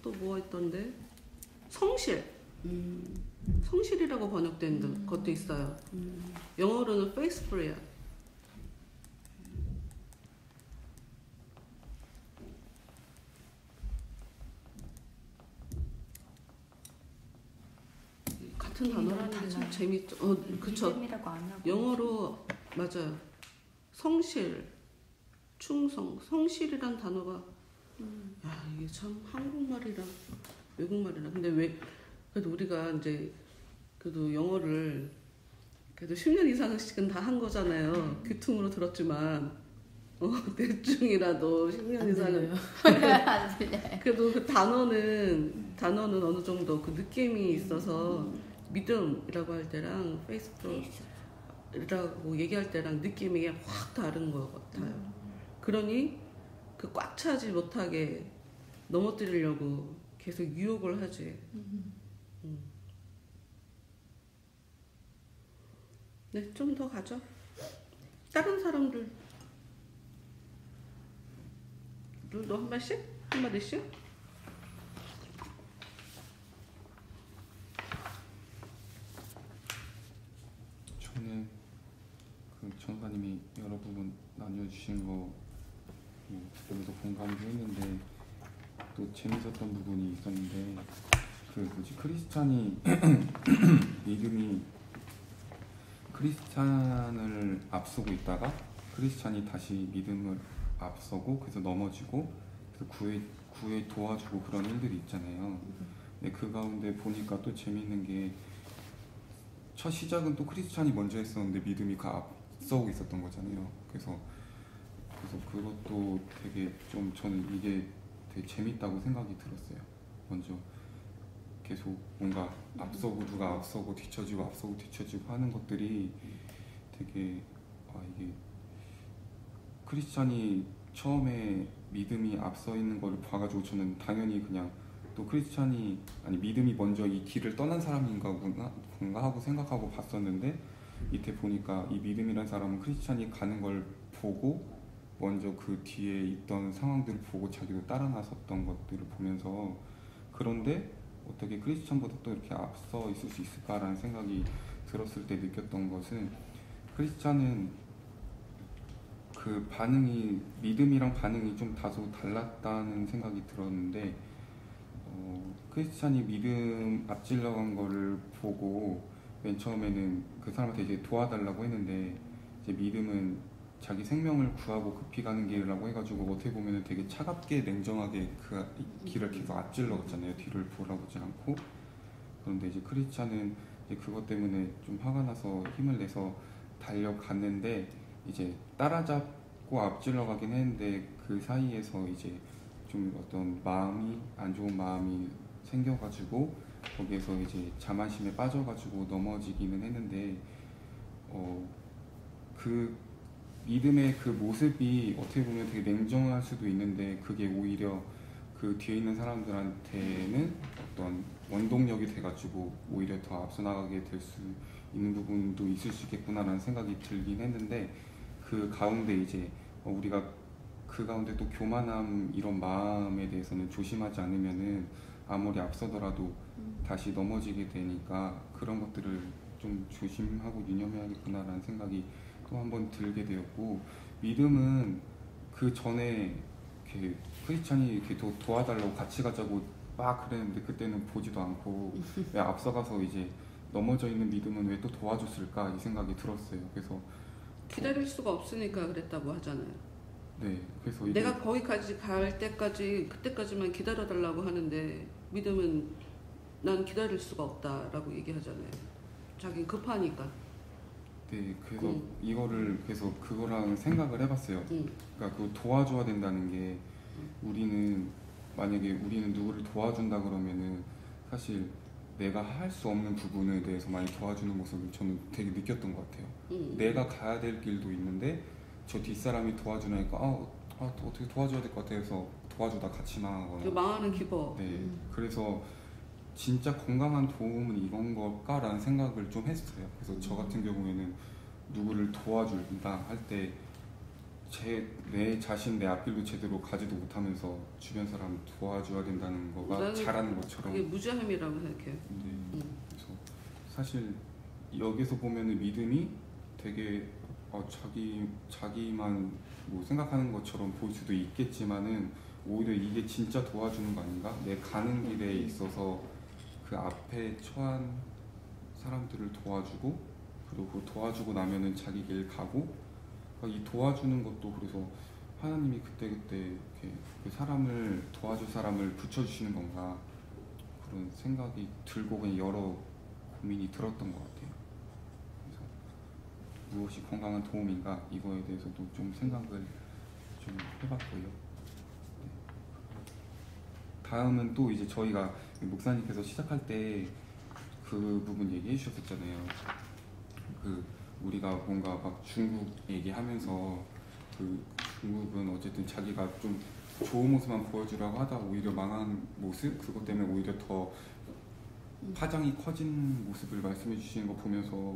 또 뭐가 있던데? 성실. 성실이라고 번역된 것도 있어요. 영어로는 faithful이야. 같은 단어라는 게 참 재밌죠. 그쵸. 믿음이라고 안 하고. 영어로 맞아요. 성실, 충성, 성실이란 단어가 야 이게 참 한국말이랑 외국말이랑 근데 왜 그래도 우리가 이제 그래도 영어를 그래도 10년 이상씩은 다 한 거잖아요. 귀퉁으로 들었지만 대충이라도 10년 이상은 그래도 그 단어는 어느 정도 그 느낌이 있어서 믿음이라고 할 때랑 페이스풀이라고 얘기할 때랑 느낌이 확 다른 것 같아요. 그러니 그 꽉 차지 못하게 넘어뜨리려고 계속 유혹을 하지. 네, 좀 더 가죠. 다른 사람들도 한 마디씩? 한 마디씩? 저는 그 전사님이 여러 부분 나뉘어주신 거 여기서 공감도 했는데 또 재밌었던 부분이 있었는데 크리스찬이 믿음이 크리스찬을 앞서고 있다가 크리스찬이 다시 믿음을 앞서고 그래서 넘어지고 그래서 구에 도와주고 그런 일들이 있잖아요. 근데 그 가운데 보니까 또 재밌는 게 첫 시작은 또 크리스찬이 먼저 했었는데 믿음이 그 앞서고 있었던 거잖아요. 그래서 그것도 되게 좀 저는 이게 되게 재밌다고 생각이 들었어요. 먼저 계속 뭔가 앞서고 누가 앞서고 뒤처지고 앞서고 뒤처지고 하는 것들이 되게 이게 크리스찬이 처음에 믿음이 앞서 있는 걸 봐가지고 저는 당연히 그냥 또 크리스찬이 믿음이 먼저 이 길을 떠난 사람인가 하고 생각하고 봤었는데 밑에 보니까 이 믿음이라는 사람은 크리스찬이 가는 걸 보고 먼저 그 뒤에 있던 상황들을 보고 자기도 따라 나섰던 것들을 보면서 그런데 어떻게 크리스찬보다 또 이렇게 앞서 있을 수 있을까라는 생각이 들었을 때 느꼈던 것은 크리스찬은 그 반응이 믿음이랑 반응이 좀 다소 달랐다는 생각이 들었는데 크리스찬이 믿음 앞질러 간 거를 보고 맨 처음에는 그 사람한테 이제 도와달라고 했는데 이제 믿음은 자기 생명을 구하고 급히 가는 길이라고 해가지고 어떻게 보면 되게 차갑게 냉정하게 그 길을 계속 앞질러 갔잖아요. 뒤를 돌아보지 않고. 그런데 이제 크리스찬은 이제 그것 때문에 좀 화가 나서 힘을 내서 달려갔는데 이제 따라잡고 앞질러 가긴 했는데 그 사이에서 이제 좀 어떤 마음이 안 좋은 마음이 생겨가지고 거기에서 이제 자만심에 빠져가지고 넘어지기는 했는데 그 믿음의 그 모습이 어떻게 보면 되게 냉정할 수도 있는데 그게 오히려 그 뒤에 있는 사람들한테는 어떤 원동력이 돼가지고 오히려 더 앞서 나가게 될 수 있는 부분도 있을 수 있겠구나라는 생각이 들긴 했는데, 그 가운데 이제 우리가 그 가운데 또 교만함 이런 마음에 대해서는 조심하지 않으면은 아무리 앞서더라도 다시 넘어지게 되니까 그런 것들을 좀 조심하고 유념해야겠구나라는 생각이 또 한 번 들게 되었고, 믿음은 그 전에 이렇게 크리스찬이 이렇게 도와달라고 같이 가자고 막 그랬는데 그때는 보지도 않고 왜 앞서가서 이제 넘어져 있는 믿음은 왜 또 도와줬을까 이 생각이 들었어요. 그래서 기다릴 수가 없으니까 그랬다고 하잖아요. 네, 그래서 내가 거기까지 갈 때까지 그때까지만 기다려달라고 하는데 믿음은 난 기다릴 수가 없다라고 얘기하잖아요. 자기 급하니까. 네, 그래서 이거를 그래서 그거랑 생각을 해봤어요. 그러니까 그 도와줘야 된다는 게, 우리는 만약에 우리는 누구를 도와준다 그러면은 사실 내가 할 수 없는 부분에 대해서 많이 도와주는 모습을 저는 되게 느꼈던 것 같아요. 내가 가야 될 길도 있는데 저 뒷사람이 도와주니까 어떻게 도와줘야 될 것 같아서 도와주다 같이 망하거나 망하는 기법. 네, 그래서 진짜 건강한 도움은 이건 걸까라는 생각을 좀 했어요. 그래서 저 같은 경우에는 누구를 도와준다 할 때 내 자신, 내 앞길도 제대로 가지도 못하면서 주변 사람 도와줘야 된다는 거가 잘하는 것처럼 그게 무지함이라고 생각해요. 네, 그래서 사실 여기서 보면은 믿음이 되게 자기만 뭐 생각하는 것처럼 보일 수도 있겠지만은 오히려 이게 진짜 도와주는 거 아닌가? 내 가는 길에 있어서 그 앞에 처한 사람들을 도와주고, 그리고 도와주고 나면은 자기 길 가고, 이 도와주는 것도 그래서 하나님이 그때그때 이렇게 그 사람을 도와줄 사람을 붙여주시는 건가, 그런 생각이 들고 그냥 여러 고민이 들었던 것 같아요. 그래서 무엇이 건강한 도움인가 이거에 대해서도 좀 생각을 좀 해봤고요. 네. 다음은 또 이제 저희가 목사님께서 시작할 때 그 부분 얘기해 주셨었잖아요. 그 우리가 뭔가 막 중국 얘기하면서 그 중국은 어쨌든 자기가 좀 좋은 모습만 보여주려고 하다 오히려 망한 모습, 그것 때문에 오히려 더 파장이 커진 모습을 말씀해 주시는 거 보면서,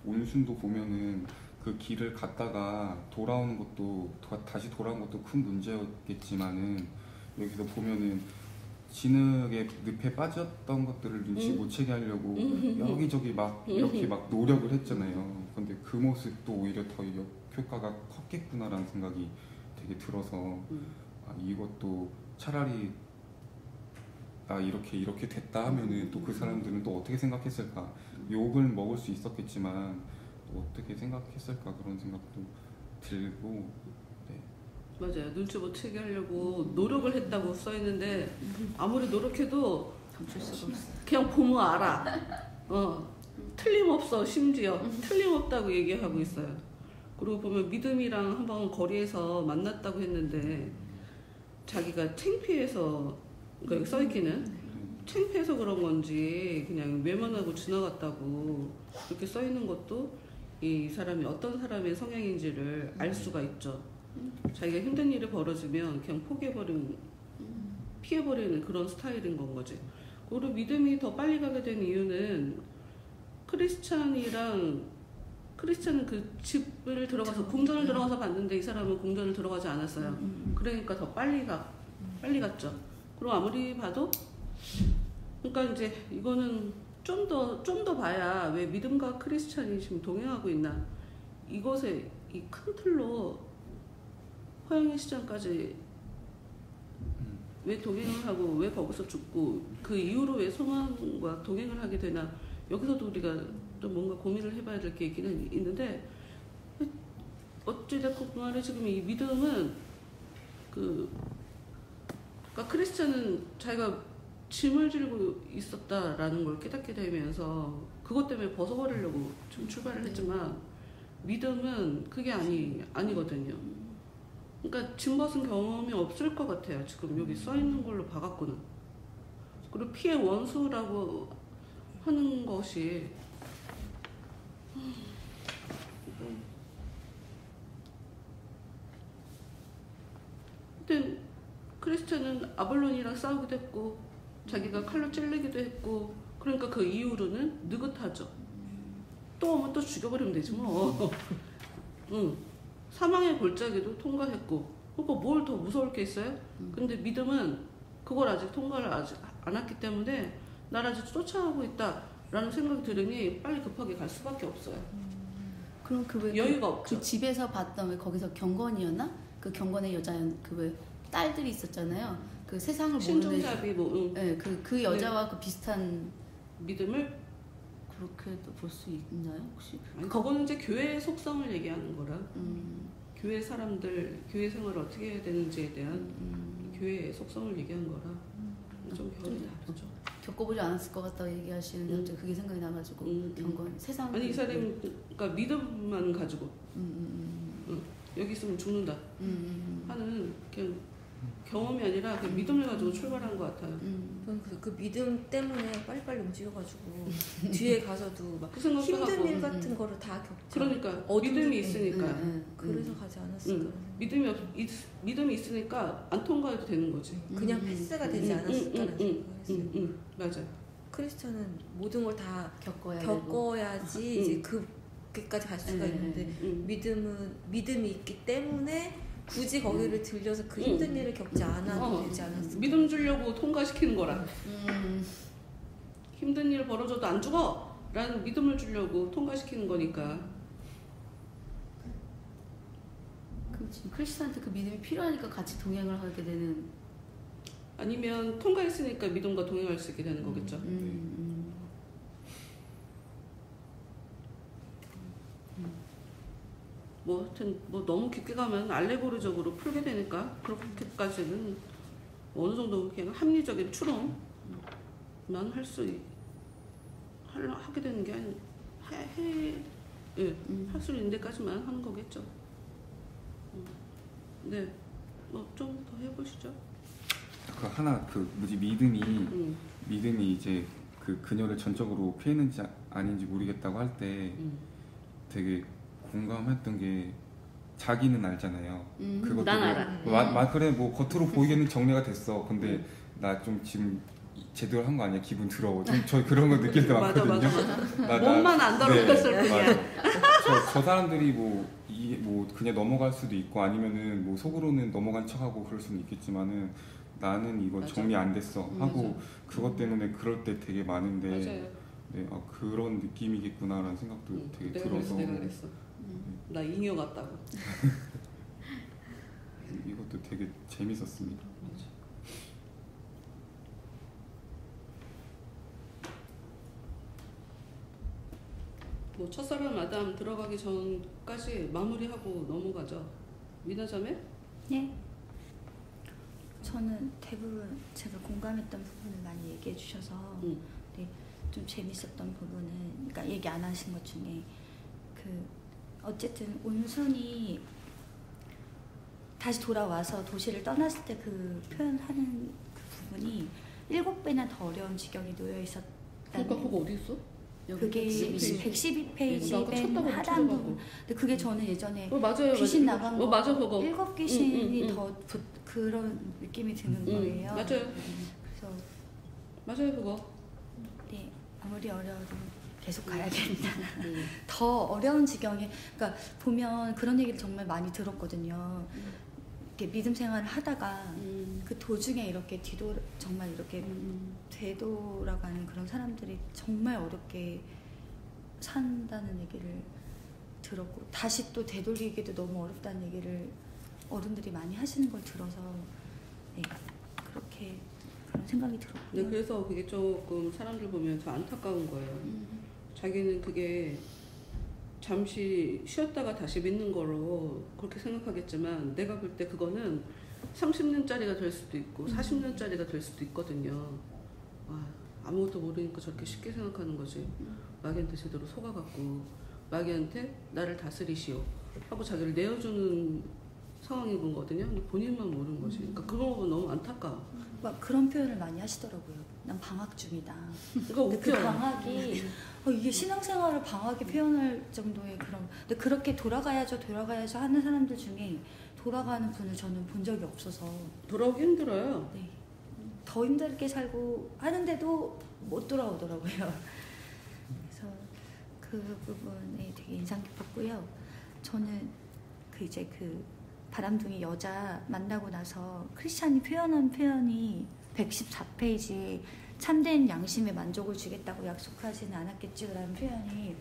온순도 보면은 그 길을 갔다가 돌아오는 것도 다시 돌아온 것도 큰 문제였겠지만은, 여기서 보면은 진흙의 늪에 빠졌던 것들을 눈치 못 채게 하려고 여기저기 막 이렇게 막 노력을 했잖아요. 근데 그 모습도 오히려 더 역효과가 컸겠구나라는 생각이 되게 들어서, 이것도 차라리 나 이렇게 됐다 하면은 또 그 사람들은 또 어떻게 생각했을까, 욕을 먹을 수 있었겠지만 또 어떻게 생각했을까, 그런 생각도 들고. 네. 맞아요. 눈치 못 채게 하려고 노력을 했다고 써 있는데 아무리 노력해도 감출 수가 없어. 그냥 보면 알아. 틀림없어. 심지어 틀림없다고 얘기하고 있어요. 그리고 보면 믿음이랑 한번 거리에서 만났다고 했는데 자기가 창피해서, 그러니까 써 있기는 창피해서 그런 건지 그냥 외면하고 지나갔다고 이렇게 써 있는 것도 이 사람이 어떤 사람의 성향인지를 알 수가 있죠. 자기가 힘든 일이 벌어지면 그냥 포기해버리는, 피해버리는 그런 스타일인 건 거지. 그리고 믿음이 더 빨리 가게 된 이유는 크리스찬은 그 집을 들어가서 궁전을 들어가서 봤는데 이 사람은 궁전을 들어가지 않았어요. 그러니까 더 빨리 갔죠. 그리고 아무리 봐도, 그러니까 이제 이거는 좀 더 봐야 왜 믿음과 크리스찬이 지금 동행하고 있나, 이것에 이 큰 틀로 허영의 시장까지 왜 동행을 하고 왜 거기서 죽고 그 이후로 왜 소망과 동행을 하게 되나, 여기서도 우리가 좀 뭔가 고민을 해봐야 될 게 있기는 있는데, 어찌됐건 간에 지금 이 믿음은 그러니까 크리스찬은 자기가 짐을 지고 있었다라는 걸 깨닫게 되면서 그것 때문에 벗어버리려고 좀 출발을 했지만, 믿음은 그게 아니거든요. 그러니까 짐 벗은 경험이 없을 것 같아요. 지금 여기 써 있는 걸로 봐갖고는. 그리고 피해 원수라고 하는 것이 근데 크리스찬은 아볼론이랑 싸우기도 했고 자기가 칼로 찔리기도 했고 그러니까 그 이후로는 느긋하죠. 또 오면 또 죽여버리면 되지 뭐. 응. 사망의 골짜기도 통과했고 그러니까 뭘 더 무서울 게 있어요? 근데 믿음은 그걸 아직 통과를 아직 안 했기 때문에 나를 아직 쫓아가고 있다라는 생각이 들으니 빨리 급하게 갈 수밖에 없어요. 그럼 그 여유가 없죠. 그 집에서 봤던 왜 거기서 경건이었나? 그 경건의 여자 그 왜 딸들이 있었잖아요. 그 세상을 모르는 신종잡이 뭐 응. 네, 그 여자와 그 비슷한 믿음을 그렇게도 볼 수 있나요 혹시? 아니, 그거는 이제 교회의 속성을 얘기하는 거라. 교회 사람들 교회 생활을 어떻게 해야 되는지에 대한 교회의 속성을 얘기한 거라 좀 결이 다르죠. 겪어보지 않았을 것 같다고 얘기하시는데 갑자기 그게 생각이 나가지고 경건 세상 아니 이 사람이 그러니까 믿음만 가지고 여기 있으면 죽는다 하는 그냥 경험이 아니라 그냥 믿음을 가지고 출발한 것 같아요. 저는 그 믿음 때문에 빨리빨리 움직여가지고 뒤에 가서도 막 그 생각도 힘든 하고. 일 같은 거를 다 겪죠. 그러니까 어둠 믿음이 속에. 있으니까 그래서 가지 않았을까. 믿음이 있으니까 안 통과해도 되는 거지. 그냥 패스가 되지 않았을까라는 생각을 했어요. 맞아. 크리스천은 모든 걸 다 겪어야지 이제 그까지 갈 수가 있는데 믿음이 있기 때문에 굳이 거기를 들려서 그 힘든 일을 겪지 않아도 되지 않았을까. 믿음 주려고 통과시키는 거라. 힘든 일 벌어져도 안 죽어! 라는 믿음을 주려고 통과시키는 거니까. 그럼 지금 크리스찬한테 그 믿음이 필요하니까 같이 동행을 하게 되는 아니면 통과했으니까 믿음과 동행할 수 있게 되는 거겠죠. 뭐 하여튼 뭐 너무 깊게 가면 알레고리적으로 풀게 되니까 그렇게까지는 어느 정도 그냥 합리적인 추론만 하게 되는 게 아니 할 수 있는 데까지만 하는 거겠죠. 네, 뭐 좀 더 해보시죠. 그 하나 믿음이 이제 그 그녀를 전적으로 피했는지 아닌지 모르겠다고 할 때 되게 공감했던 게 자기는 알잖아요. 그것도 난 알아. 그래 뭐 겉으로 보이게는 정리가 됐어. 근데 나 좀 지금 제대로 한 거 아니야? 기분 더러워. 저 그런 거 느낄 때 많거든요. 몸만 안 더러웠을 뿐이야. 저 사람들이 뭐 그냥 넘어갈 수도 있고 아니면은 뭐 속으로는 넘어간 척하고 그럴 수는 있겠지만은 나는 이거 맞아. 정리 안 됐어 하고 맞아. 그것 때문에 그럴 때 되게 많은데 맞아요. 네, 그런 느낌이겠구나라는 생각도 되게 들어서 내가 그랬어. 나 잉여 같다고. 이것도 되게 재밌었습니다. 뭐 첫사랑 아담 들어가기 전까지 마무리하고 넘어가죠. 미나자매? 네. 저는 대부분 제가 공감했던 부분을 많이 얘기해 주셔서 네, 좀 재밌었던 부분은 그러니까 얘기 안 하신 것 중에 그 어쨌든 온순이 다시 돌아와서 도시를 떠났을 때 그 표현하는 그 부분이 7배나 더 어려운 지경에 놓여 있었다는 그러니까 그거 어디 있어? 그게 112페이지 나도 맨 쳤다고 하단 찾아가고. 부분. 근데 그게 저는 예전에 맞아요. 귀신 나간 거 맞아 그거. 7귀신이 더 그런 느낌이 드는 거예요. 맞아요. 그래서 맞아요 그거. 네, 아무리 어려워도 계속 가야겠다. 더 어려운 지경에, 그러니까 보면 그런 얘기를 정말 많이 들었거든요. 이렇게 믿음 생활을 하다가 그 도중에 이렇게 정말 이렇게 되돌아가는 그런 사람들이 정말 어렵게 산다는 얘기를 들었고, 다시 또 되돌리기도 너무 어렵다는 얘기를 어른들이 많이 하시는 걸 들어서 네, 그렇게 그런 생각이 들었고요. 네, 그래서 그게 조금 사람들 보면서 안타까운 거예요. 자기는 그게 잠시 쉬었다가 다시 믿는 거로 그렇게 생각하겠지만 내가 볼 때 그거는 30년짜리가 될 수도 있고 40년짜리가 될 수도 있거든요. 와, 아무것도 모르니까 저렇게 쉽게 생각하는 거지. 마귀한테 제대로 속아갖고 마귀한테 나를 다스리시오 하고 자기를 내어주는 상황인 거거든요. 근데 본인만 모르는 거지. 그러니까 그런 거 보면 너무 안타까워. 막 그런 표현을 많이 하시더라고요. 난 방학 중이다. 그러니까 근데 그 웃겨. 방학이 이게 신앙생활을 방학에 표현할 정도의 그런. 근데 그렇게 돌아가야죠 하는 사람들 중에 돌아가는 분을 저는 본 적이 없어서 돌아오기 힘들어요. 네. 더 힘들게 살고 하는데도 못 돌아오더라고요. 그래서 그 부분이 되게 인상 깊었고요. 저는 그 바람둥이 여자 만나고 나서 크리스찬이 표현한 표현이 114페이지에 참된 양심의 만족을 주겠다고 약속하지는 않았겠지라는 표현이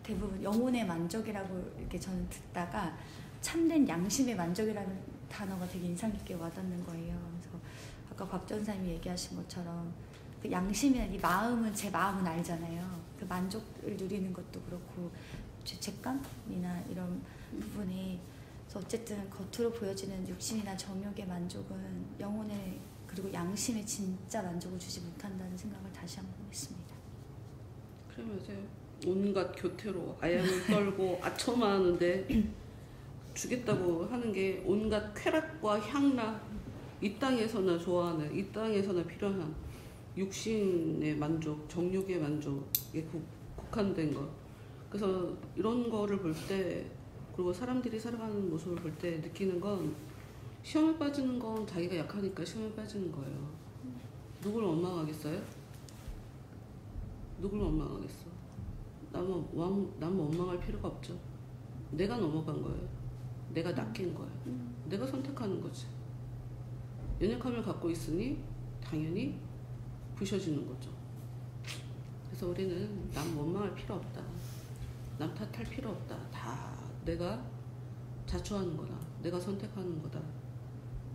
대부분 영혼의 만족이라고 이렇게 저는 듣다가 참된 양심의 만족이라는 단어가 되게 인상 깊게 와닿는 거예요. 그래서 아까 곽 전사님이 얘기하신 것처럼 그 양심이나 이 마음은 제 마음은 알잖아요. 그 만족을 누리는 것도 그렇고 죄책감이나 이런 부분이 그래서 어쨌든 겉으로 보여지는 육신이나 정욕의 만족은 영혼의 그리고 양심의 진짜 만족을 주지 못한다는 생각을 다시 한번 했습니다. 그러면서 온갖 교태로 아양을 떨고 아첨하는데 주겠다고 하는 게 온갖 쾌락과 향락, 이 땅에서나 좋아하는, 이 땅에서나 필요한 육신의 만족, 정욕의 만족에 국한된 것. 그래서 이런 거를 볼 때, 그리고 사람들이 살아가는 모습을 볼 때 느끼는 건 시험에 빠지는 건 자기가 약하니까 시험에 빠지는 거예요. 누굴 원망하겠어요? 누굴 원망하겠어? 남 원망할 필요가 없죠. 내가 넘어간 거예요. 내가 낚인 거예요. 내가 선택하는 거지. 연약함을 갖고 있으니 당연히 부셔지는 거죠. 그래서 우리는 남 원망할 필요 없다. 남 탓할 필요 없다. 다 내가 자초하는 거다. 내가 선택하는 거다.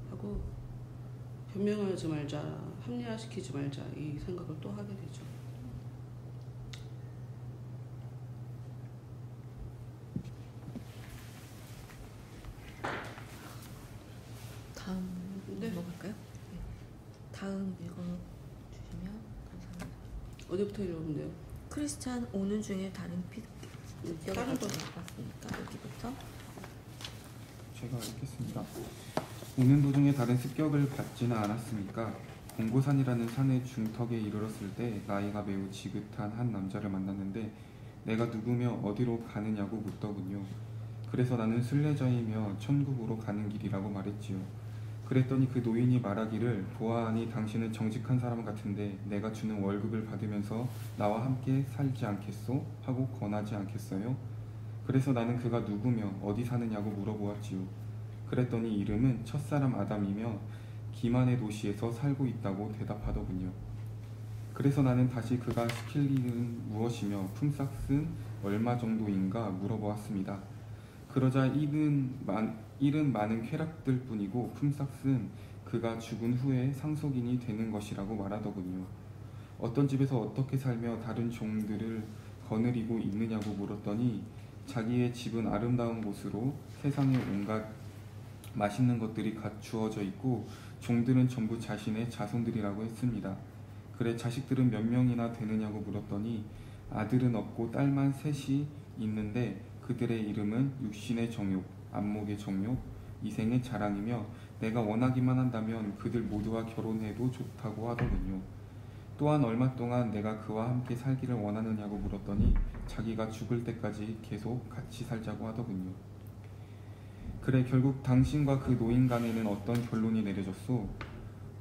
하고 변명하지 말자, 합리화시키지 말자, 이 생각을 또 하게 되죠. 다음 네. 넘어갈까요? 네. 다음 읽어주시면 감사합니다. 어디부터 읽으면 돼요? 크리스찬 오는 중에 다른 다른 거 봤으니까 여기부터. 제가 읽겠습니다. 오는 도중에 다른 습격을 받지는 않았으니까 공고산이라는 산의 중턱에 이르렀을 때 나이가 매우 지긋한 한 남자를 만났는데 내가 누구며 어디로 가느냐고 묻더군요. 그래서 나는 순례자이며 천국으로 가는 길이라고 말했지요. 그랬더니 그 노인이 말하기를 보아하니 당신은 정직한 사람 같은데 내가 주는 월급을 받으면서 나와 함께 살지 않겠소? 하고 권하지 않겠어요? 그래서 나는 그가 누구며 어디 사느냐고 물어보았지요. 그랬더니 이름은 첫사람 아담이며 기만의 도시에서 살고 있다고 대답하더군요. 그래서 나는 다시 그가 시킬 일은 무엇이며 품삯은 얼마 정도인가 물어보았습니다. 그러자 일은 많은 쾌락들 뿐이고 품삯은 그가 죽은 후에 상속인이 되는 것이라고 말하더군요. 어떤 집에서 어떻게 살며 다른 종들을 거느리고 있느냐고 물었더니 자기의 집은 아름다운 곳으로 세상에 온갖 맛있는 것들이 갖추어져 있고 종들은 전부 자신의 자손들이라고 했습니다. 그래 자식들은 몇 명이나 되느냐고 물었더니 아들은 없고 딸만 셋이 있는데 그들의 이름은 육신의 정욕, 안목의 정욕, 이생의 자랑이며 내가 원하기만 한다면 그들 모두와 결혼해도 좋다고 하더군요. 또한 얼마 동안 내가 그와 함께 살기를 원하느냐고 물었더니 자기가 죽을 때까지 계속 같이 살자고 하더군요. 그래 결국 당신과 그 노인 간에는 어떤 결론이 내려졌소?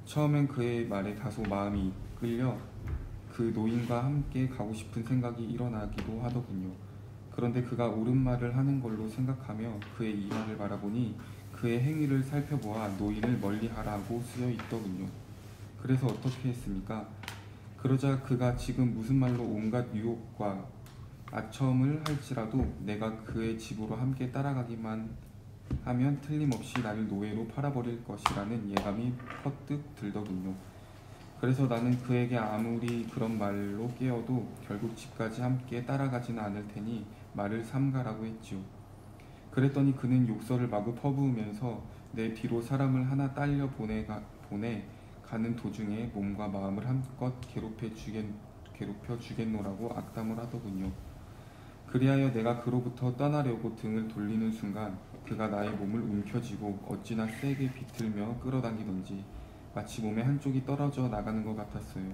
처음엔 그의 말에 다소 마음이 이끌려 그 노인과 함께 가고 싶은 생각이 일어나기도 하더군요. 그런데 그가 옳은 말을 하는 걸로 생각하며 그의 이 말을 바라보니 그의 행위를 살펴보아 노인을 멀리하라고 쓰여 있더군요. 그래서 어떻게 했습니까? 그러자 그가 지금 무슨 말로 온갖 유혹과 아첨을 할지라도 내가 그의 집으로 함께 따라가기만 하면 틀림없이 나를 노예로 팔아버릴 것이라는 예감이 퍼뜩 들더군요. 그래서 나는 그에게 아무리 그런 말로 깨어도 결국 집까지 함께 따라가지는 않을 테니 말을 삼가라고 했지요. 그랬더니 그는 욕설을 마구 퍼부으면서 내 뒤로 사람을 하나 딸려 보내 가는 도중에 몸과 마음을 한껏 괴롭혀 주겠노라고 악담을 하더군요. 그리하여 내가 그로부터 떠나려고 등을 돌리는 순간 그가 나의 몸을 움켜쥐고 어찌나 세게 비틀며 끌어당기던지 마치 몸의 한쪽이 떨어져 나가는 것 같았어요.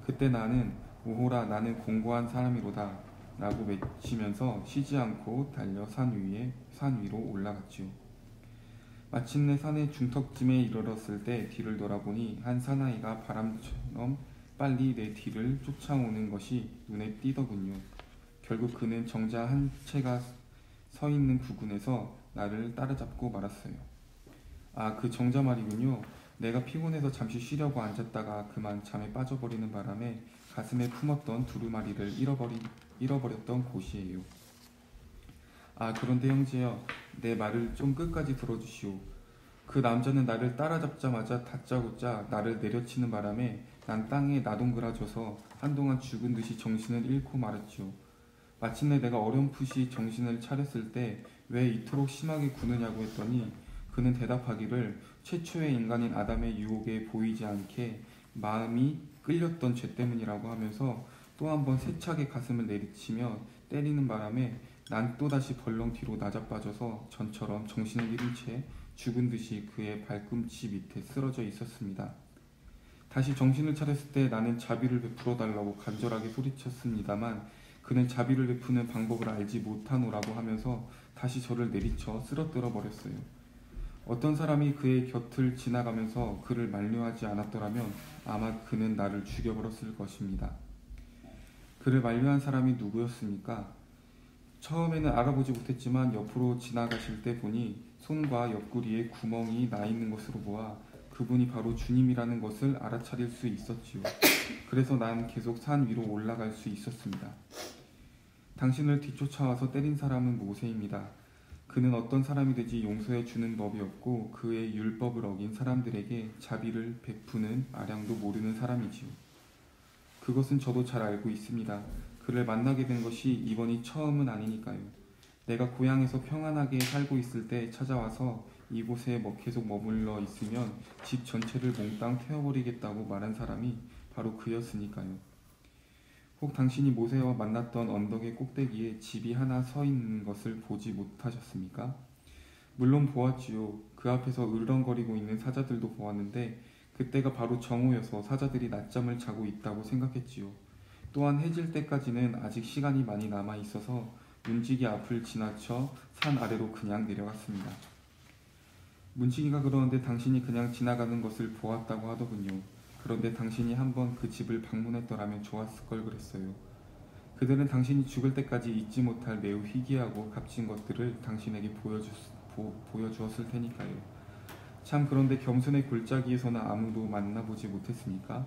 그때 나는 오호라 나는 공고한 사람이로다 라고 외치면서 쉬지 않고 달려 산 위로 올라갔지요. 마침내 산의 중턱쯤에 이르렀을 때 뒤를 돌아보니 한 사나이가 바람처럼 빨리 내 뒤를 쫓아오는 것이 눈에 띄더군요. 결국 그는 정자 한 채가 서 있는 부근에서 나를 따라잡고 말았어요. 아, 그 정자 말이군요. 내가 피곤해서 잠시 쉬려고 앉았다가 그만 잠에 빠져버리는 바람에 가슴에 품었던 두루마리를 잃어버렸던 곳이에요. 아, 그런데 형제여, 내 말을 좀 끝까지 들어주시오. 그 남자는 나를 따라잡자마자 다짜고짜 나를 내려치는 바람에 난 땅에 나동그라져서 한동안 죽은 듯이 정신을 잃고 말았지요. 마침내 내가 어렴풋이 정신을 차렸을 때 왜 이토록 심하게 구느냐고 했더니 그는 대답하기를 최초의 인간인 아담의 유혹에 보이지 않게 마음이 끌렸던 죄 때문이라고 하면서 또 한 번 세차게 가슴을 내리치며 때리는 바람에 난 또다시 벌렁 뒤로 나자빠져서 전처럼 정신을 잃은 채 죽은 듯이 그의 발꿈치 밑에 쓰러져 있었습니다. 다시 정신을 차렸을 때 나는 자비를 베풀어 달라고 간절하게 소리쳤습니다만 그는 자비를 베푸는 방법을 알지 못하노라고 하면서 다시 저를 내리쳐 쓰러뜨려 버렸어요. 어떤 사람이 그의 곁을 지나가면서 그를 만류하지 않았더라면 아마 그는 나를 죽여버렸을 것입니다. 그를 만류한 사람이 누구였습니까? 처음에는 알아보지 못했지만 옆으로 지나가실 때 보니 손과 옆구리에 구멍이 나 있는 것으로 보아 그분이 바로 주님이라는 것을 알아차릴 수 있었지요. 그래서 난 계속 산 위로 올라갈 수 있었습니다. 당신을 뒤쫓아와서 때린 사람은 모세입니다. 그는 어떤 사람이 되지 용서해 주는 법이 없고 그의 율법을 어긴 사람들에게 자비를 베푸는 아량도 모르는 사람이지요. 그것은 저도 잘 알고 있습니다. 그를 만나게 된 것이 이번이 처음은 아니니까요. 내가 고향에서 평안하게 살고 있을 때 찾아와서 이곳에 계속 머물러 있으면 집 전체를 몽땅 태워버리겠다고 말한 사람이 바로 그였으니까요. 혹 당신이 모세와 만났던 언덕의 꼭대기에 집이 하나 서 있는 것을 보지 못하셨습니까? 물론 보았지요. 그 앞에서 으르렁거리고 있는 사자들도 보았는데 그때가 바로 정오여서 사자들이 낮잠을 자고 있다고 생각했지요. 또한 해질 때까지는 아직 시간이 많이 남아 있어서 문지기 앞을 지나쳐 산 아래로 그냥 내려갔습니다. 문지기가 그러는데 당신이 그냥 지나가는 것을 보았다고 하더군요. 그런데 당신이 한번 그 집을 방문했더라면 좋았을 걸 그랬어요. 그들은 당신이 죽을 때까지 잊지 못할 매우 희귀하고 값진 것들을 당신에게 보여주었을 테니까요. 참, 그런데 겸손의 골짜기에서는 아무도 만나보지 못했습니까?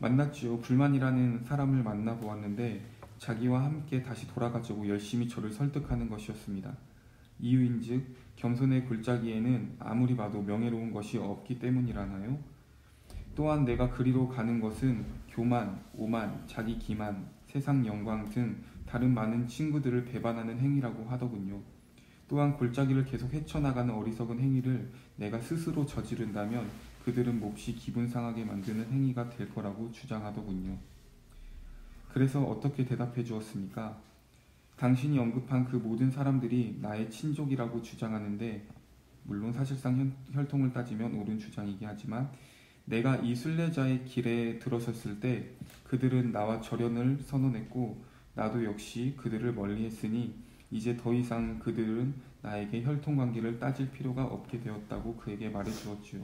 만났지요. 불만이라는 사람을 만나보았는데 자기와 함께 다시 돌아가자고 열심히 저를 설득하는 것이었습니다. 이유인즉 겸손의 골짜기에는 아무리 봐도 명예로운 것이 없기 때문이라나요? 또한 내가 그리로 가는 것은 교만, 오만, 자기 기만, 세상 영광 등 다른 많은 친구들을 배반하는 행위라고 하더군요. 또한 골짜기를 계속 헤쳐나가는 어리석은 행위를 내가 스스로 저지른다면 그들은 몹시 기분 상하게 만드는 행위가 될 거라고 주장하더군요. 그래서 어떻게 대답해 주었습니까? 당신이 언급한 그 모든 사람들이 나의 친족이라고 주장하는데 물론 사실상 혈통을 따지면 옳은 주장이긴 하지만 내가 이 순례자의 길에 들어섰을 때 그들은 나와 절연을 선언했고 나도 역시 그들을 멀리했으니 이제 더 이상 그들은 나에게 혈통관계를 따질 필요가 없게 되었다고 그에게 말해주었지요.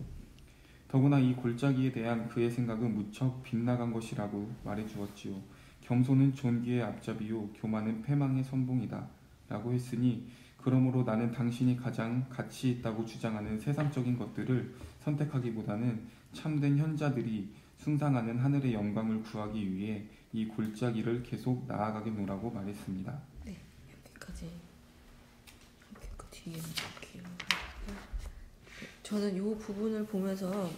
더구나 이 골짜기에 대한 그의 생각은 무척 빗나간 것이라고 말해주었지요. 겸손은 존귀의 앞잡이요 교만은 패망의 선봉이다 라고 했으니 그러므로 나는 당신이 가장 가치 있다고 주장하는 세상적인 것들을 선택하기보다는 참된 현자들이 숭상하는 하늘의 영광을 구하기 위해 이 골짜기를 계속 나아가겠노라고 말했습니다. 네, 여기까지. 그 뒤에 볼게요. 저는 이 부분을 보면서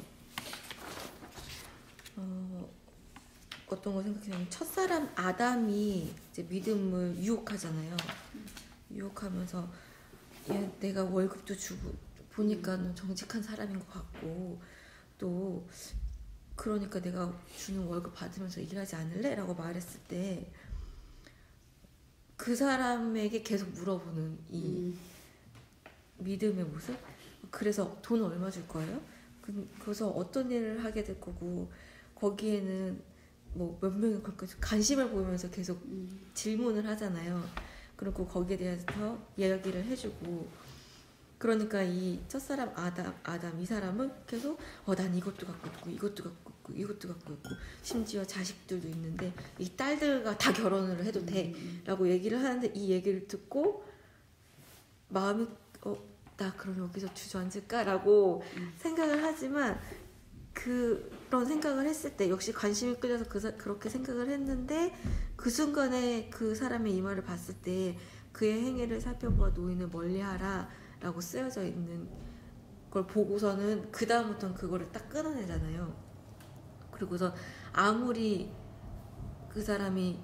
어떤 거 생각했냐면 첫사람 아담이 이제 믿음을 유혹하잖아요. 유혹하면서 얘 내가 월급도 주고 보니까 정직한 사람인 것 같고 또 그러니까 내가 주는 월급 받으면서 일하지 않을래? 라고 말했을 때 그 사람에게 계속 물어보는 이 믿음의 모습? 그래서 돈 얼마 줄 거예요? 그래서 어떤 일을 하게 될 거고 거기에는 뭐 몇 명이 관심을 보이면서 계속 질문을 하잖아요. 그리고 거기에 대해서 이야기를 해주고 그러니까 이 첫사람 아담 이 사람은 계속 난 이것도 갖고 있고 이것도 갖고 있고 이것도 갖고 있고 심지어 자식들도 있는데 이 딸들과 다 결혼을 해도 돼 라고 얘기를 하는데 이 얘기를 듣고 마음이 나 그럼 여기서 주저앉을까? 라고 생각을 하지만 그런 생각을 했을 때 역시 관심이 끌려서 그렇게 생각을 했는데 그 순간에 그 사람의 이 말을 봤을 때 그의 행위를 살펴보아 노인을 멀리하라 라고 쓰여져 있는 걸 보고서는 그 다음부터는 그거를 딱 끊어내잖아요. 그리고서 아무리 그 사람이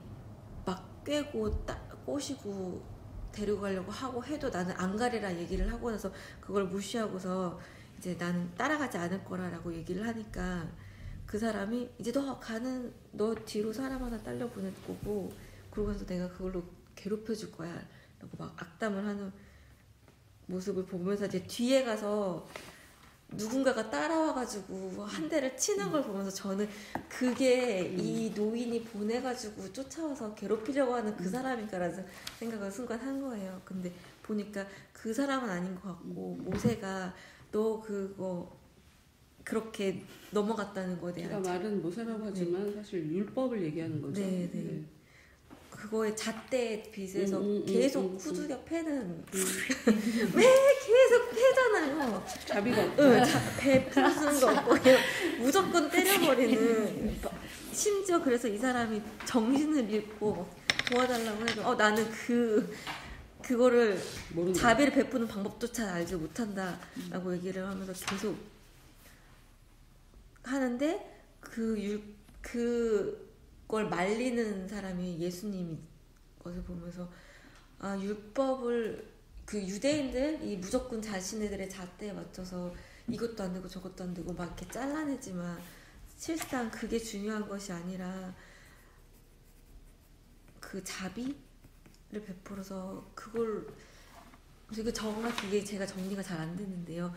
막 꿰고 꼬시고 데리고 가려고 하고 해도 나는 안 가리라 얘기를 하고 나서 그걸 무시하고서 이제 나는 따라가지 않을 거라라고 얘기를 하니까 그 사람이 이제 너 뒤로 사람 하나 딸려 보낼 거고 그러고서 내가 그걸로 괴롭혀 줄 거야 라고 막 악담을 하는 모습을 보면서 이제 뒤에 가서 누군가가 따라와가지고 한 대를 치는 걸 보면서 저는 그게 이 노인이 보내가지고 쫓아와서 괴롭히려고 하는 그 사람인가라는 생각을 순간 한 거예요. 근데 보니까 그 사람은 아닌 것 같고 모세가 너 그거 그렇게 넘어갔다는 거에 대한 제가 말은 모세라고 하지만 사실 율법을 얘기하는 거죠. 네. 그거에 잣대에 빗에서 계속 후두겨 패는 왜 계속 패잖아요. 자비가 없고 배 부수는 거 없고 그냥 무조건 때려버리는 심지어 그래서 이 사람이 정신을 잃고 도와달라고 해도 나는 그거를 모른다. 자비를 베푸는 방법조차 알지 못한다 라고 얘기를 하면서 계속 하는데 그걸 말리는 사람이 예수님인 것을 보면서 율법을 그 유대인들이 무조건 자신들의 잣대에 맞춰서 이것도 안 되고 저것도 안 되고 막 이렇게 잘라내지만 실상 그게 중요한 것이 아니라 그 자비를 베풀어서 그걸 그리고 정확히 이게 제가 정리가 잘 안 되는데요.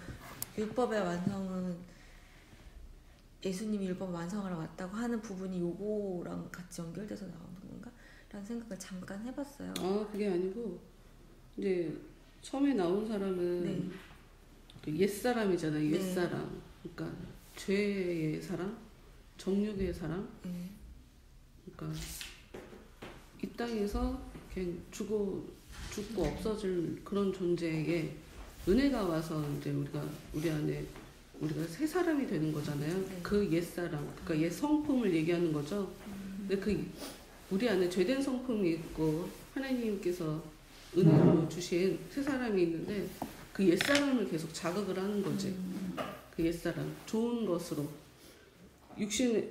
율법의 완성은 예수님이 율법 완성하러 왔다고 하는 부분이 요거랑 같이 연결돼서 나오는 건가? 라는 생각을 잠깐 해봤어요. 그게 아니고 이제 처음에 나온 사람은 옛사람이잖아요. 옛사람. 그러니까 죄의 사람, 정욕의 사람. 그러니까 이 땅에서 그냥 죽고 없어질 그런 존재에게 은혜가 와서 이제 우리가 새 사람이 되는 거잖아요. 그 옛사람, 그러니까 옛 성품을 얘기하는 거죠. 근데 우리 안에 죄된 성품이 있고 하나님께서 은혜로 주신 새 사람이 있는데 그 옛사람을 계속 자극을 하는 거지. 그 옛사람, 좋은 것으로 육신의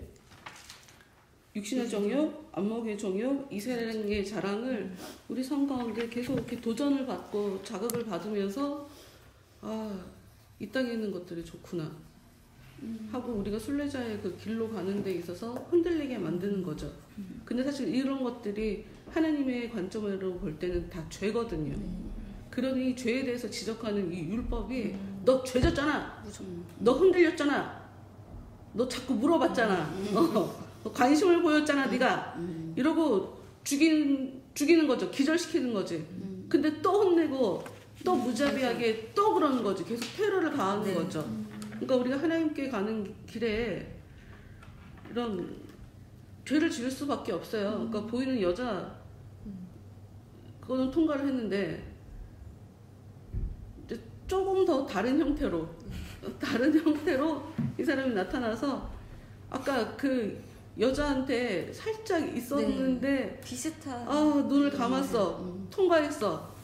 정욕, 안목의 정욕, 이세랑의 자랑을 우리 삶 가운데 계속 이렇게 도전을 받고 자극을 받으면서 이 땅에 있는 것들이 좋구나 하고 우리가 순례자의 그 길로 가는 데 있어서 흔들리게 만드는 거죠. 근데 사실 이런 것들이 하나님의 관점으로 볼 때는 다 죄거든요. 그러니 죄에 대해서 지적하는 이 율법이 너 죄졌잖아, 너 흔들렸잖아, 너 자꾸 물어봤잖아, 너 관심을 보였잖아, 네가 이러고 죽이는 거죠. 기절시키는 거지. 근데 또 혼내고 또 무자비하게 또 그러는 거지. 계속 테러를 가하는 거죠. 그러니까 우리가 하나님께 가는 길에 이런 죄를 지을 수밖에 없어요. 그러니까 보이는 여자 그거는 통과를 했는데 이제 조금 더 다른 형태로 이 사람이 나타나서 아까 그 여자한테 살짝 있었는데 비슷한 눈을 감았어. 통과했어.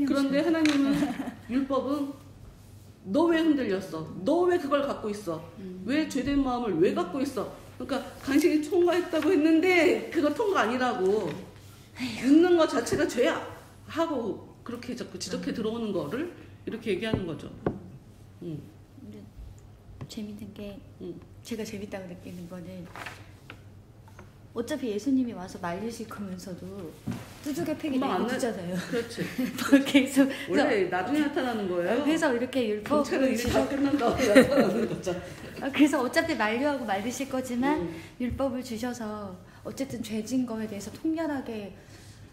그런데 하나님은 율법은 너 왜 흔들렸어? 너 왜 그걸 갖고 있어? 왜 죄된 마음을 왜 갖고 있어? 그러니까 당신이 통과했다고 했는데 그거 통과 아니라고. 있는 것 자체가 죄야 하고 그렇게 자꾸 지적해 들어오는 거를 이렇게 얘기하는 거죠. 재밌는 게 제가 재밌다고 느끼는 거는 어차피 예수님이 와서 말리실 거면서도 두둑에 패기 내주잖아요. 그렇지. 계속 원래 나중에 나타나는 거예요. 그래서 이렇게 율법을 다 끝난다고 나타나는 거죠. 그래서 어차피 만류하고 말리실 거지만 율법을 주셔서 어쨌든 죄진 거에 대해서 통렬하게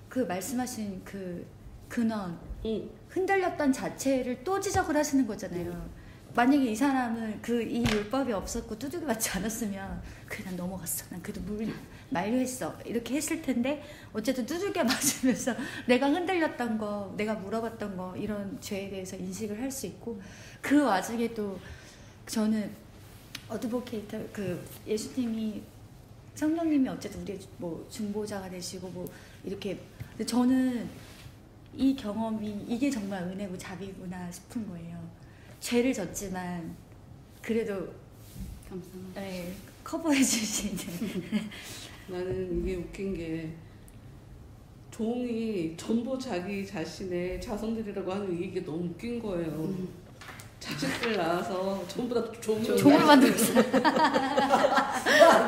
그 말씀하신 그 근원, 응. 흔들렸던 자체를 또 지적을 하시는 거잖아요. 만약에 이 사람은 이 율법이 없었고 두들겨 맞지 않았으면 그래 난 넘어갔어. 난 그래도 만류했어. 이렇게 했을 텐데 어쨌든 두들겨 맞으면서 내가 흔들렸던 거, 내가 물어봤던 거 이런 죄에 대해서 인식을 할 수 있고 그 와중에 또 저는 어드보케이터 예수님이 성령님이 어쨌든 우리의 뭐 중보자가 되시고 뭐 이렇게 근데 저는 이 경험이 이게 정말 은혜고 자비구나 싶은 거예요. 죄를 졌지만 그래도 감사합니다. 네, 커버해 주시는 나는 이게 웃긴 게 종이 전부 자기 자신의 자손들이라고 하는 이게 너무 웃긴 거예요. 자식들 낳아서 전부 다 종으로 만들었어요.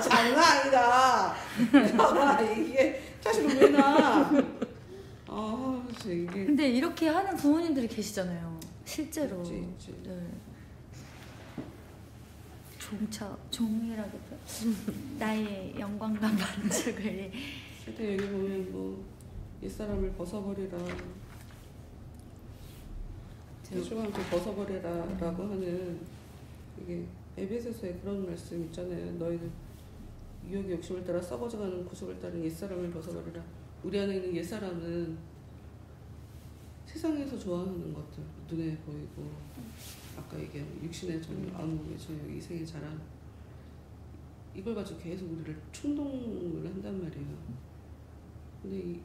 장난 아니다. 이게 자식을 왜 낳아? 진짜 이게. 근데 이렇게 하는 부모님들이 계시잖아요. 실제로. 있지. 네. 종이라고 나의 영광과 만족을. 근데 여기 보면 뭐 옛사람을 벗어버리라. 대중한테 벗어버리라라고 하는 이게 에베소서에 그런 말씀 있잖아요. 너희는 유혹의 욕심을 따라 썩어져가는 구속을 따른 옛사람을 벗어버리라. 우리 안에 있는 옛사람은 세상에서 좋아하는 것들, 눈에 보이고 아까 얘기한 육신의 안목의 정욕, 이생의 자랑 이걸 가지고 계속 우리를 충동을 한단 말이에요. 근데 이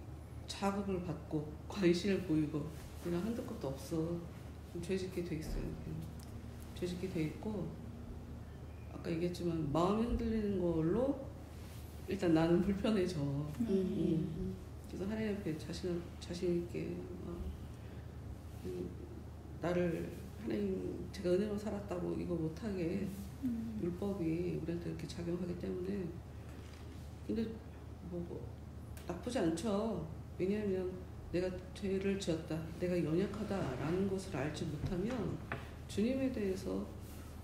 자극을 받고 관심을 보이고 그냥 한두 것도 없어. 죄짓게 돼 있어요. 죄짓게 돼 있고 아까 얘기했지만 마음이 흔들리는 걸로 일단 나는 불편해져. 그래서 하나님 앞에 자신 있게 나를 하나님 제가 은혜로 살았다고 이거 못하게 율법이 우리한테 이렇게 작용하기 때문에 근데 뭐 나쁘지 않죠. 왜냐하면 내가 죄를 지었다, 내가 연약하다라는 것을 알지 못하면 주님에 대해서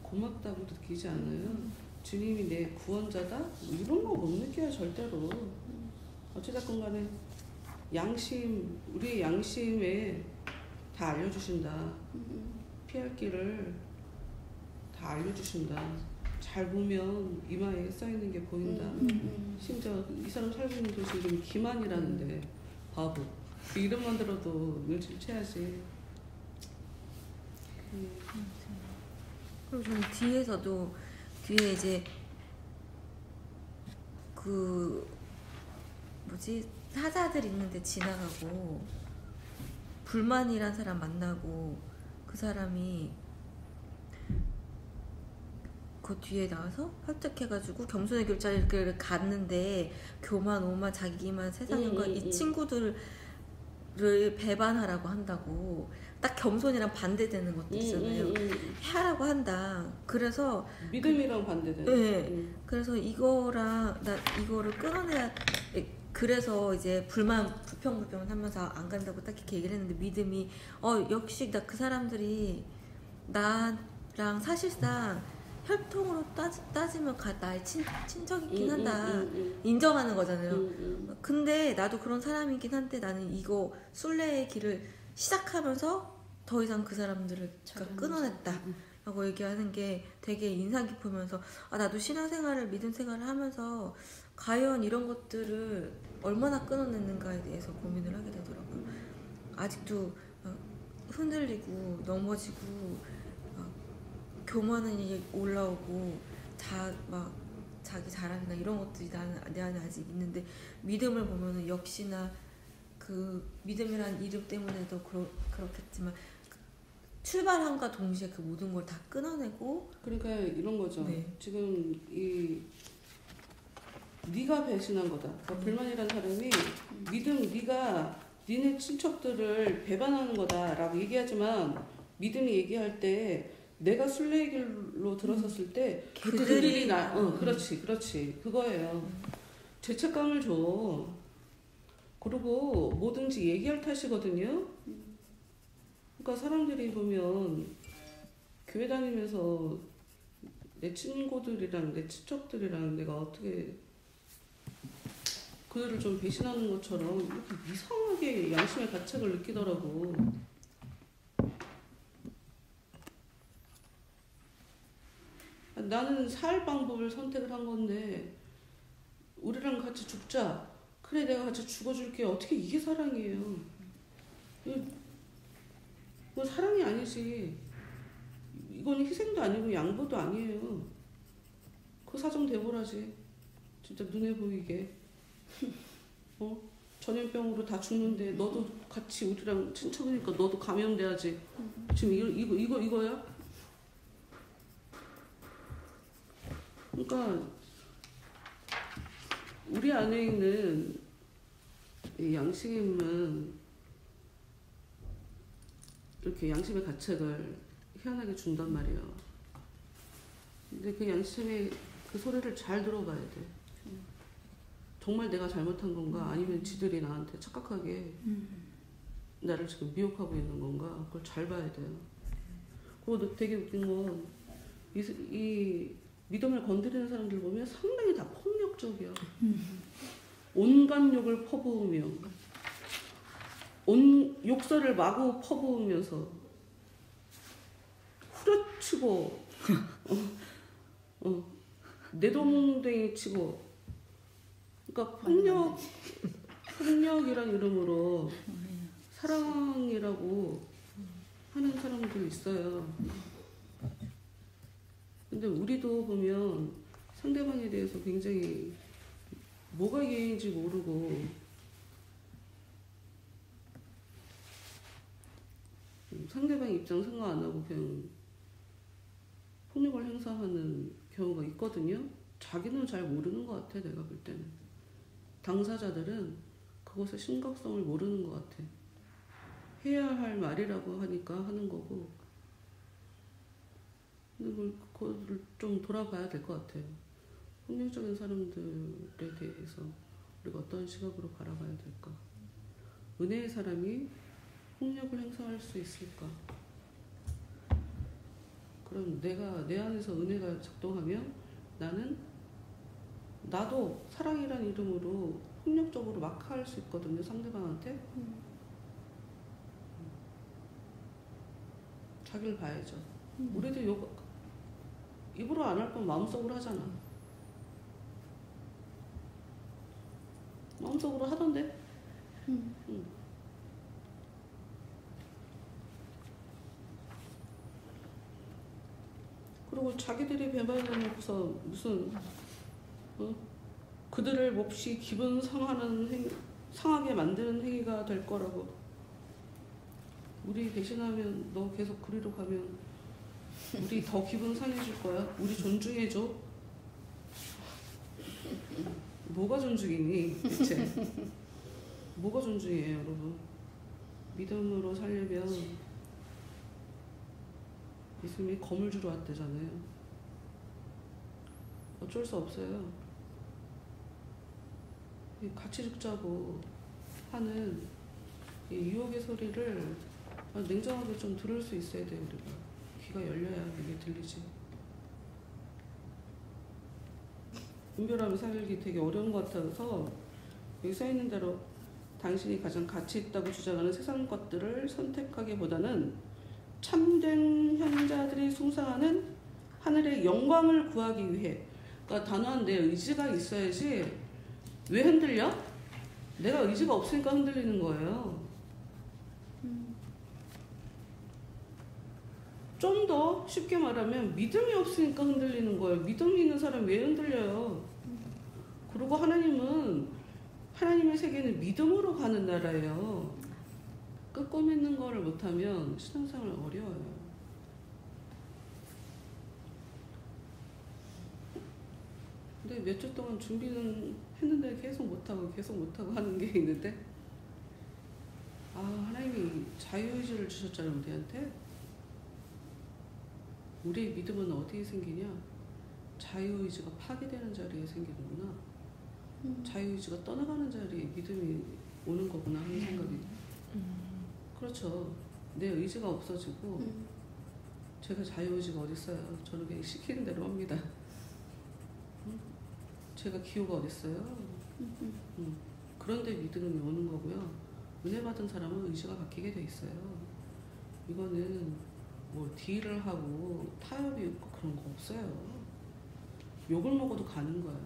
고맙다고 느끼지 않아요. 주님이 내 구원자다? 이런 거 못 느껴요 절대로. 어찌됐건 간에 양심, 우리의 양심에 다 알려주신다. 피할 길을 다 알려주신다. 잘 보면 이마에 쌓이는 게 보인다. 심지어 이 사람 살고 있는 도시 이름이 기만이라는데 바보. 그 이름만 들어도 눈치채야지. 그리고 저는 뒤에 이제 사자들 있는데 지나가고 불만이란 사람 만나고 그 사람이 그 뒤에 나와서 설득해가지고 겸손의 길자리를 갔는데 교만, 오만, 자기만, 세상과 이 친구들을 배반하라고 한다고 딱 겸손이랑 반대되는 것도 있잖아요. 하라고 한다. 그래서 믿음이랑 반대되는. 네. 그래서 이거를 끊어내야. 그래서 이제 불평불평을 하면서 안 간다고 딱 이렇게 얘기를 했는데 믿음이 역시 나 그 사람들이 나랑 사실상 혈통으로 따지면 나의 친척이긴 한다. 인정하는 거잖아요. 근데 나도 그런 사람이긴 한데 나는 이거 순례의 길을 시작하면서 더 이상 그 사람들을 끊어냈다 라고 얘기하는 게 되게 인상 깊으면서 나도 신앙생활을 믿음 생활을 하면서 과연 이런 것들을 얼마나 끊어냈는가에 대해서 고민을 하게 되더라고요. 아직도 흔들리고 넘어지고 교만이 올라오고 자기 자랑이나 이런 것들이 내 안에 아직 있는데 믿음을 보면은 역시나 그 믿음이란 이름 때문에도 그렇겠지만 출발함과 동시에 그 모든 걸 다 끊어내고 그러니까 이런 거죠. 네. 지금 네가 배신한 거다. 그러니까 불만이라는 사람이 네가 니네 친척들을 배반하는 거다라고 얘기하지만 믿음이 얘기할 때 내가 순례의 길로 들어섰을 때 그들이 그렇지 그거예요. 죄책감을 줘. 그리고 뭐든지 얘기할 탓이거든요. 그러니까 사람들이 보면 교회 다니면서 내 친구들이랑 내 친척들이랑 내가 어떻게 그들을 좀 배신하는 것처럼 이렇게 이상하게 양심의 가책을 느끼더라고. 나는 살 방법을 선택을 한 건데 우리랑 같이 죽자. 그래 내가 같이 죽어줄게. 어떻게 이게 사랑이에요. 이거 사랑이 아니지. 이건 희생도 아니고 양보도 아니에요. 그 사정 대보라지. 진짜 눈에 보이게. 전염병으로 다 죽는데 너도 같이 우리랑 친척이니까 너도 감염돼야지. 지금 이거야? 그러니까 우리 안에 있는 이 양심은 이렇게 양심의 가책을 희한하게 준단 말이에요. 근데 그 양심의 그 소리를 잘 들어봐야 돼. 정말 내가 잘못한 건가? 아니면 지들이 나한테 착각하게 나를 지금 미혹하고 있는 건가? 그걸 잘 봐야 돼요. 그리고 되게 웃긴 건 이 믿음을 건드리는 사람들 보면 상당히 다 폭력적이야. 온갖 욕을 퍼부으며 욕설을 마구 퍼부으면서 후려치고 내동댕이 치고 그러니까 폭력이란 이름으로 사랑이라고 하는 사람들 있어요. 근데 우리도 보면 상대방에 대해서 굉장히 뭐가 예인지 모르고 상대방 입장 생각 안 하고 그냥 폭력을 행사하는 경우가 있거든요. 자기는 잘 모르는 것 같아. 내가 볼 때는 당사자들은 그것의 심각성을 모르는 것 같아. 해야 할 말이라고 하니까 하는 거고. 근데 그거를 좀 돌아봐야 될 것 같아요. 폭력적인 사람들에 대해서 우리가 어떤 시각으로 바라봐야 될까? 은혜의 사람이 폭력을 행사할 수 있을까? 그럼 내 안에서 은혜가 작동하면 나도 사랑이란 이름으로 폭력적으로 막할 수 있거든요, 상대방한테. 자기를 봐야죠. 우리도 입으로 안 할 건 마음속으로 하잖아. 마음속으로 하던데. 그리고 자기들이 배반해놓고서 무슨 그들을 몹시 기분 상하게 만드는 행위가 될 거라고. 우리 배신하면 너 계속 그리로 가면 우리 더 기분 상해질 거야. 우리 존중해줘. 뭐가 존중이니 대체? 뭐가 존중이에요, 여러분? 믿음으로 살려면 예수님이 검을 주러 왔대잖아요. 어쩔 수 없어요. 같이 죽자고 하는 이 유혹의 소리를 냉정하게 좀 들을 수 있어야 돼요, 우리가. 귀가 열려야 이게 들리지. 분별하며 살기 되게 어려운 것 같아서 여기 써있는 대로 당신이 가장 가치 있다고 주장하는 세상 것들을 선택하기보다는 참된 현자들이 숭상하는 하늘의 영광을 구하기 위해. 그러니까 단호한 내 의지가 있어야지. 왜 흔들려? 내가 의지가 없으니까 흔들리는 거예요. 좀 더 쉽게 말하면 믿음이 없으니까 흔들리는 거예요. 믿음이 있는 사람 왜 흔들려요? 그리고 하나님의 세계는 믿음으로 가는 나라예요. 끄꼬매는 거를 못하면 신앙생활 어려워요. 근데 몇 주 동안 준비는 했는데 계속 못하고 하는 게 있는데, 하나님이 자유의지를 주셨잖아요, 우리한테. 우리의 믿음은 어디에 생기냐? 자유의지가 파괴되는 자리에 생기는구나. 자유의지가 떠나가는 자리에 믿음이 오는 거구나 하는 생각이. 그렇죠. 내 의지가 없어지고 제가 자유의지가 어딨어요. 저는 그냥 시키는 대로 합니다. 제가 기호가 어딨어요. 그런데 믿음이 오는 거고요. 은혜 받은 사람은 의지가 바뀌게 돼 있어요. 이거는 뭐 딜을 하고 타협이 있고 그런 거 없어요. 욕을 먹어도 가는 거야.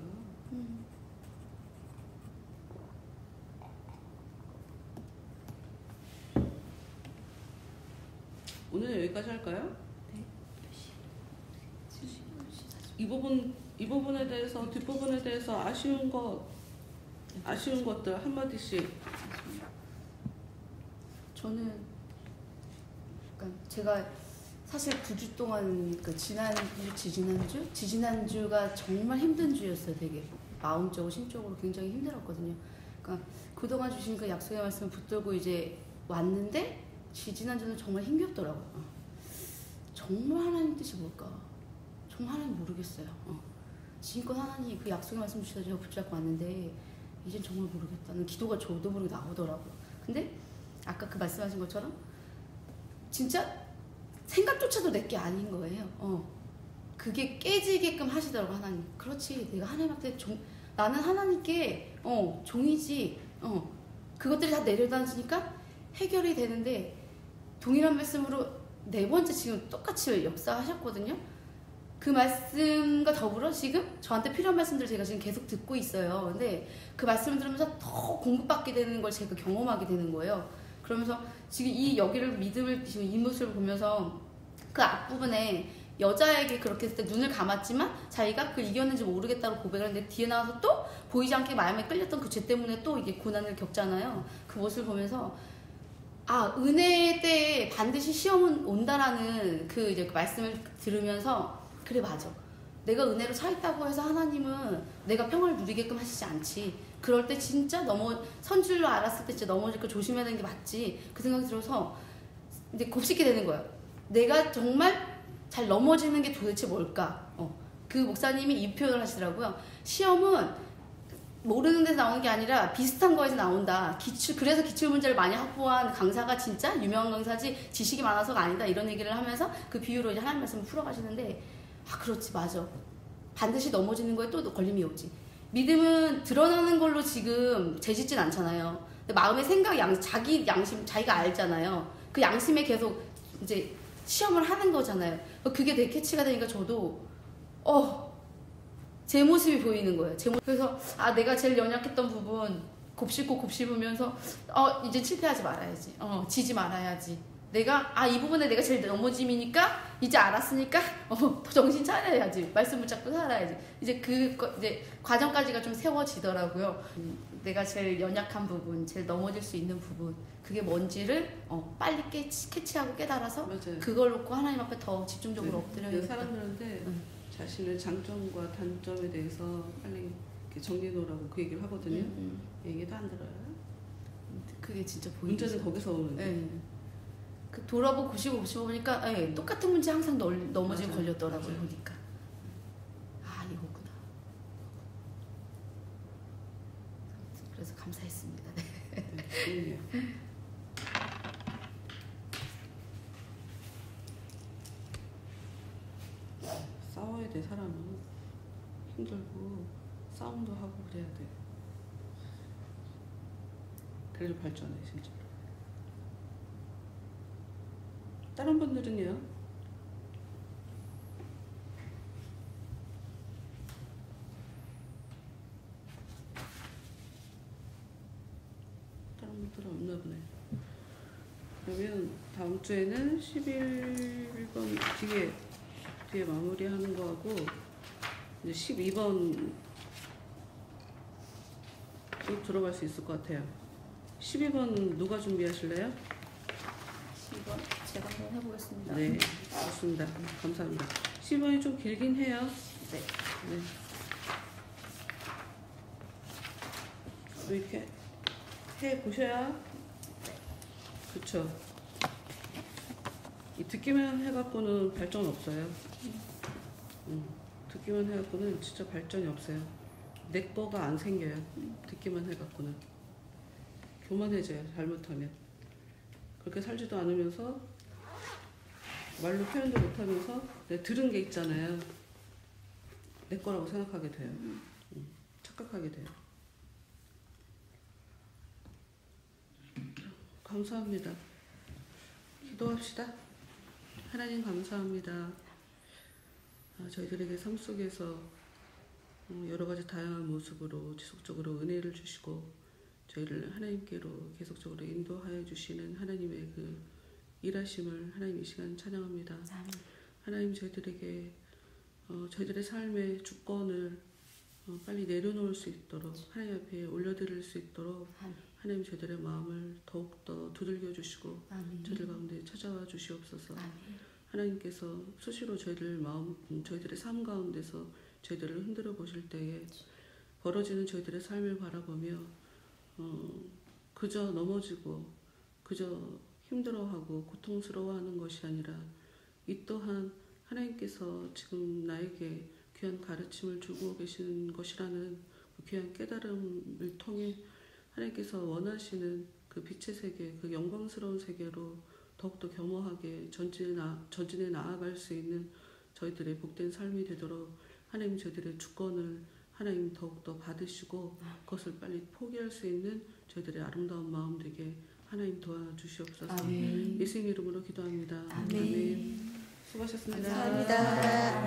오늘 여기까지 할까요? 네. 이 부분에 대해서 뒷부분에 대해서 아쉬운 것들 한마디씩. 저는 그러니까 제가 사실 9주 동안 그 지지난주가 정말 힘든 주였어요. 되게 마음적으로 심적으로 굉장히 힘들었거든요. 그러니까 그동안 주신 그 약속의 말씀을 붙들고 이제 왔는데 지지난주는 정말 힘겹더라고요. 정말 하나님 뜻이 뭘까? 정말 하나님 모르겠어요. 지금껏 하나님 그 약속의 말씀 주셔서 제가 붙잡고 왔는데 이젠 정말 모르겠다는 기도가 저도 모르게 나오더라고요. 근데 아까 그 말씀하신 것처럼 진짜 생각조차도 내게 아닌 거예요. 그게 깨지게끔 하시더라고 하나님. 그렇지, 내가 하나님한테 나는 하나님께 종이지. 그것들이 다 내려다니니까 해결이 되는데 동일한 말씀으로 네 번째 지금 똑같이 역사하셨거든요. 그 말씀과 더불어 지금 저한테 필요한 말씀들을 제가 지금 계속 듣고 있어요. 근데 그 말씀을 들으면서 더 공급받게 되는 걸 제가 경험하게 되는 거예요. 그러면서 지금 여기를 믿음을 지금 이 모습을 보면서 그 앞부분에 여자에게 그렇게 했을 때 눈을 감았지만 자기가 그걸 이겼는지 모르겠다고 고백을 했는데 뒤에 나와서 또 보이지 않게 마음에 끌렸던 그 죄 때문에 또 이게 고난을 겪잖아요. 그 모습을 보면서 은혜 때에 반드시 시험은 온다라는 이제 그 말씀을 들으면서 그래, 맞아. 내가 은혜로 차 있다고 해서 하나님은 내가 평화를 누리게끔 하시지 않지. 그럴 때 진짜 선 줄로 알았을 때 진짜 넘어질 거 조심해야 되는 게 맞지. 그 생각이 들어서 이제 곱씹게 되는 거예요. 내가 정말 잘 넘어지는 게 도대체 뭘까? 그 목사님이 이 표현을 하시더라고요. 시험은 모르는 데서 나오는 게 아니라 비슷한 거에서 나온다. 그래서 기출문제를 많이 확보한 강사가 진짜 유명한 강사지 지식이 많아서가 아니다. 이런 얘기를 하면서 그 비유로 이제 하나님 말씀을 풀어가시는데 그렇지, 맞아. 반드시 넘어지는 거에 또 걸림이 오지. 믿음은 드러나는 걸로 지금 재짓진 않잖아요. 근데 마음의 생각, 자기 양심, 자기가 알잖아요. 그 양심에 계속 이제 시험을 하는 거잖아요. 그게 되게 캐치가 되니까 저도 제 모습이 보이는 거예요. 그래서 내가 제일 연약했던 부분 곱씹으면서 이제 실패하지 말아야지. 지지 말아야지. 내가 이 부분에 내가 제일 넘어짐이니까 이제 알았으니까 더 정신 차려야지. 말씀 붙잡고 살아야지. 이제 이제 과정까지가 좀 세워지더라고요. 내가 제일 연약한 부분, 제일 넘어질 수 있는 부분, 그게 뭔지를 빨리 캐치하고 깨달아서 맞아요. 그걸 놓고 하나님 앞에 더 집중적으로 엎드려야겠다. 사람들한테 자신의 장점과 단점에 대해서 빨리 이렇게 정리해놓으라고 그 얘기를 하거든요. 얘기도 안 들어요. 그게 진짜 보이죠. 문제는 거기서 오는데. 네. 돌아보고 곱씹어보니까 똑같은 문제 항상 넘어지고 맞아요. 걸렸더라고요. 맞아요. 보니까 이거구나. 그래서 감사했습니다. 네. 싸워야 돼. 사람은 힘들고 싸움도 하고 그래야 돼. 그래도 발전해 진짜. 다른 분들은요? 다른 분들은 없나 보네. 그러면 다음 주에는 11번 뒤에 마무리하는 거하고 이제 12번 쭉 들어갈 수 있을 것 같아요. 12번 누가 준비하실래요? 12번 제가 한번 해보겠습니다. 네, 좋습니다. 감사합니다. 12번이 좀 길긴 해요. 네. 이렇게 해보셔야. 그쵸. 이 듣기만 해갖고는 발전 없어요. 듣기만 해갖고는 진짜 발전이 없어요. 내 거가 안 생겨요. 듣기만 해갖고는. 교만해져요. 잘못하면. 그렇게 살지도 않으면서 말로 표현도 못하면서 내가 들은 게 있잖아요. 내 거라고 생각하게 돼요. 착각하게 돼요. 감사합니다. 기도합시다. 하나님 감사합니다. 저희들에게 삶 속에서 여러 가지 다양한 모습으로 지속적으로 은혜를 주시고 저희를 하나님께로 계속적으로 인도하여 주시는 하나님의 그 일하심을 하나님 이 시간 찬양합니다. 하나님 저희들에게 저희들의 삶의 주권을 빨리 내려놓을 수 있도록 하나님 앞에 올려드릴 수 있도록 하나님 저희들의 마음을 더욱더 두들겨 주시고 저희들 가운데 찾아와 주시옵소서. 하나님께서 수시로 저희들의 삶 가운데서 저희들을 흔들어 보실 때에 벌어지는 저희들의 삶을 바라보며 그저 넘어지고 그저 힘들어하고 고통스러워하는 것이 아니라 이 또한 하나님께서 지금 나에게 귀한 가르침을 주고 계시는 것이라는 그 귀한 깨달음을 통해 하나님께서 원하시는 그 빛의 세계, 그 영광스러운 세계로 더욱더 겸허하게 전진해 나아갈 수 있는 저희들의 복된 삶이 되도록 하나님 저희들의 주권을 하나님 더욱더 받으시고 그것을 빨리 포기할 수 있는 저희들의 아름다운 마음 되게 하나님 도와주시옵소서. 예수님 이름으로 기도합니다. 아멘. 수고하셨습니다. 감사합니다.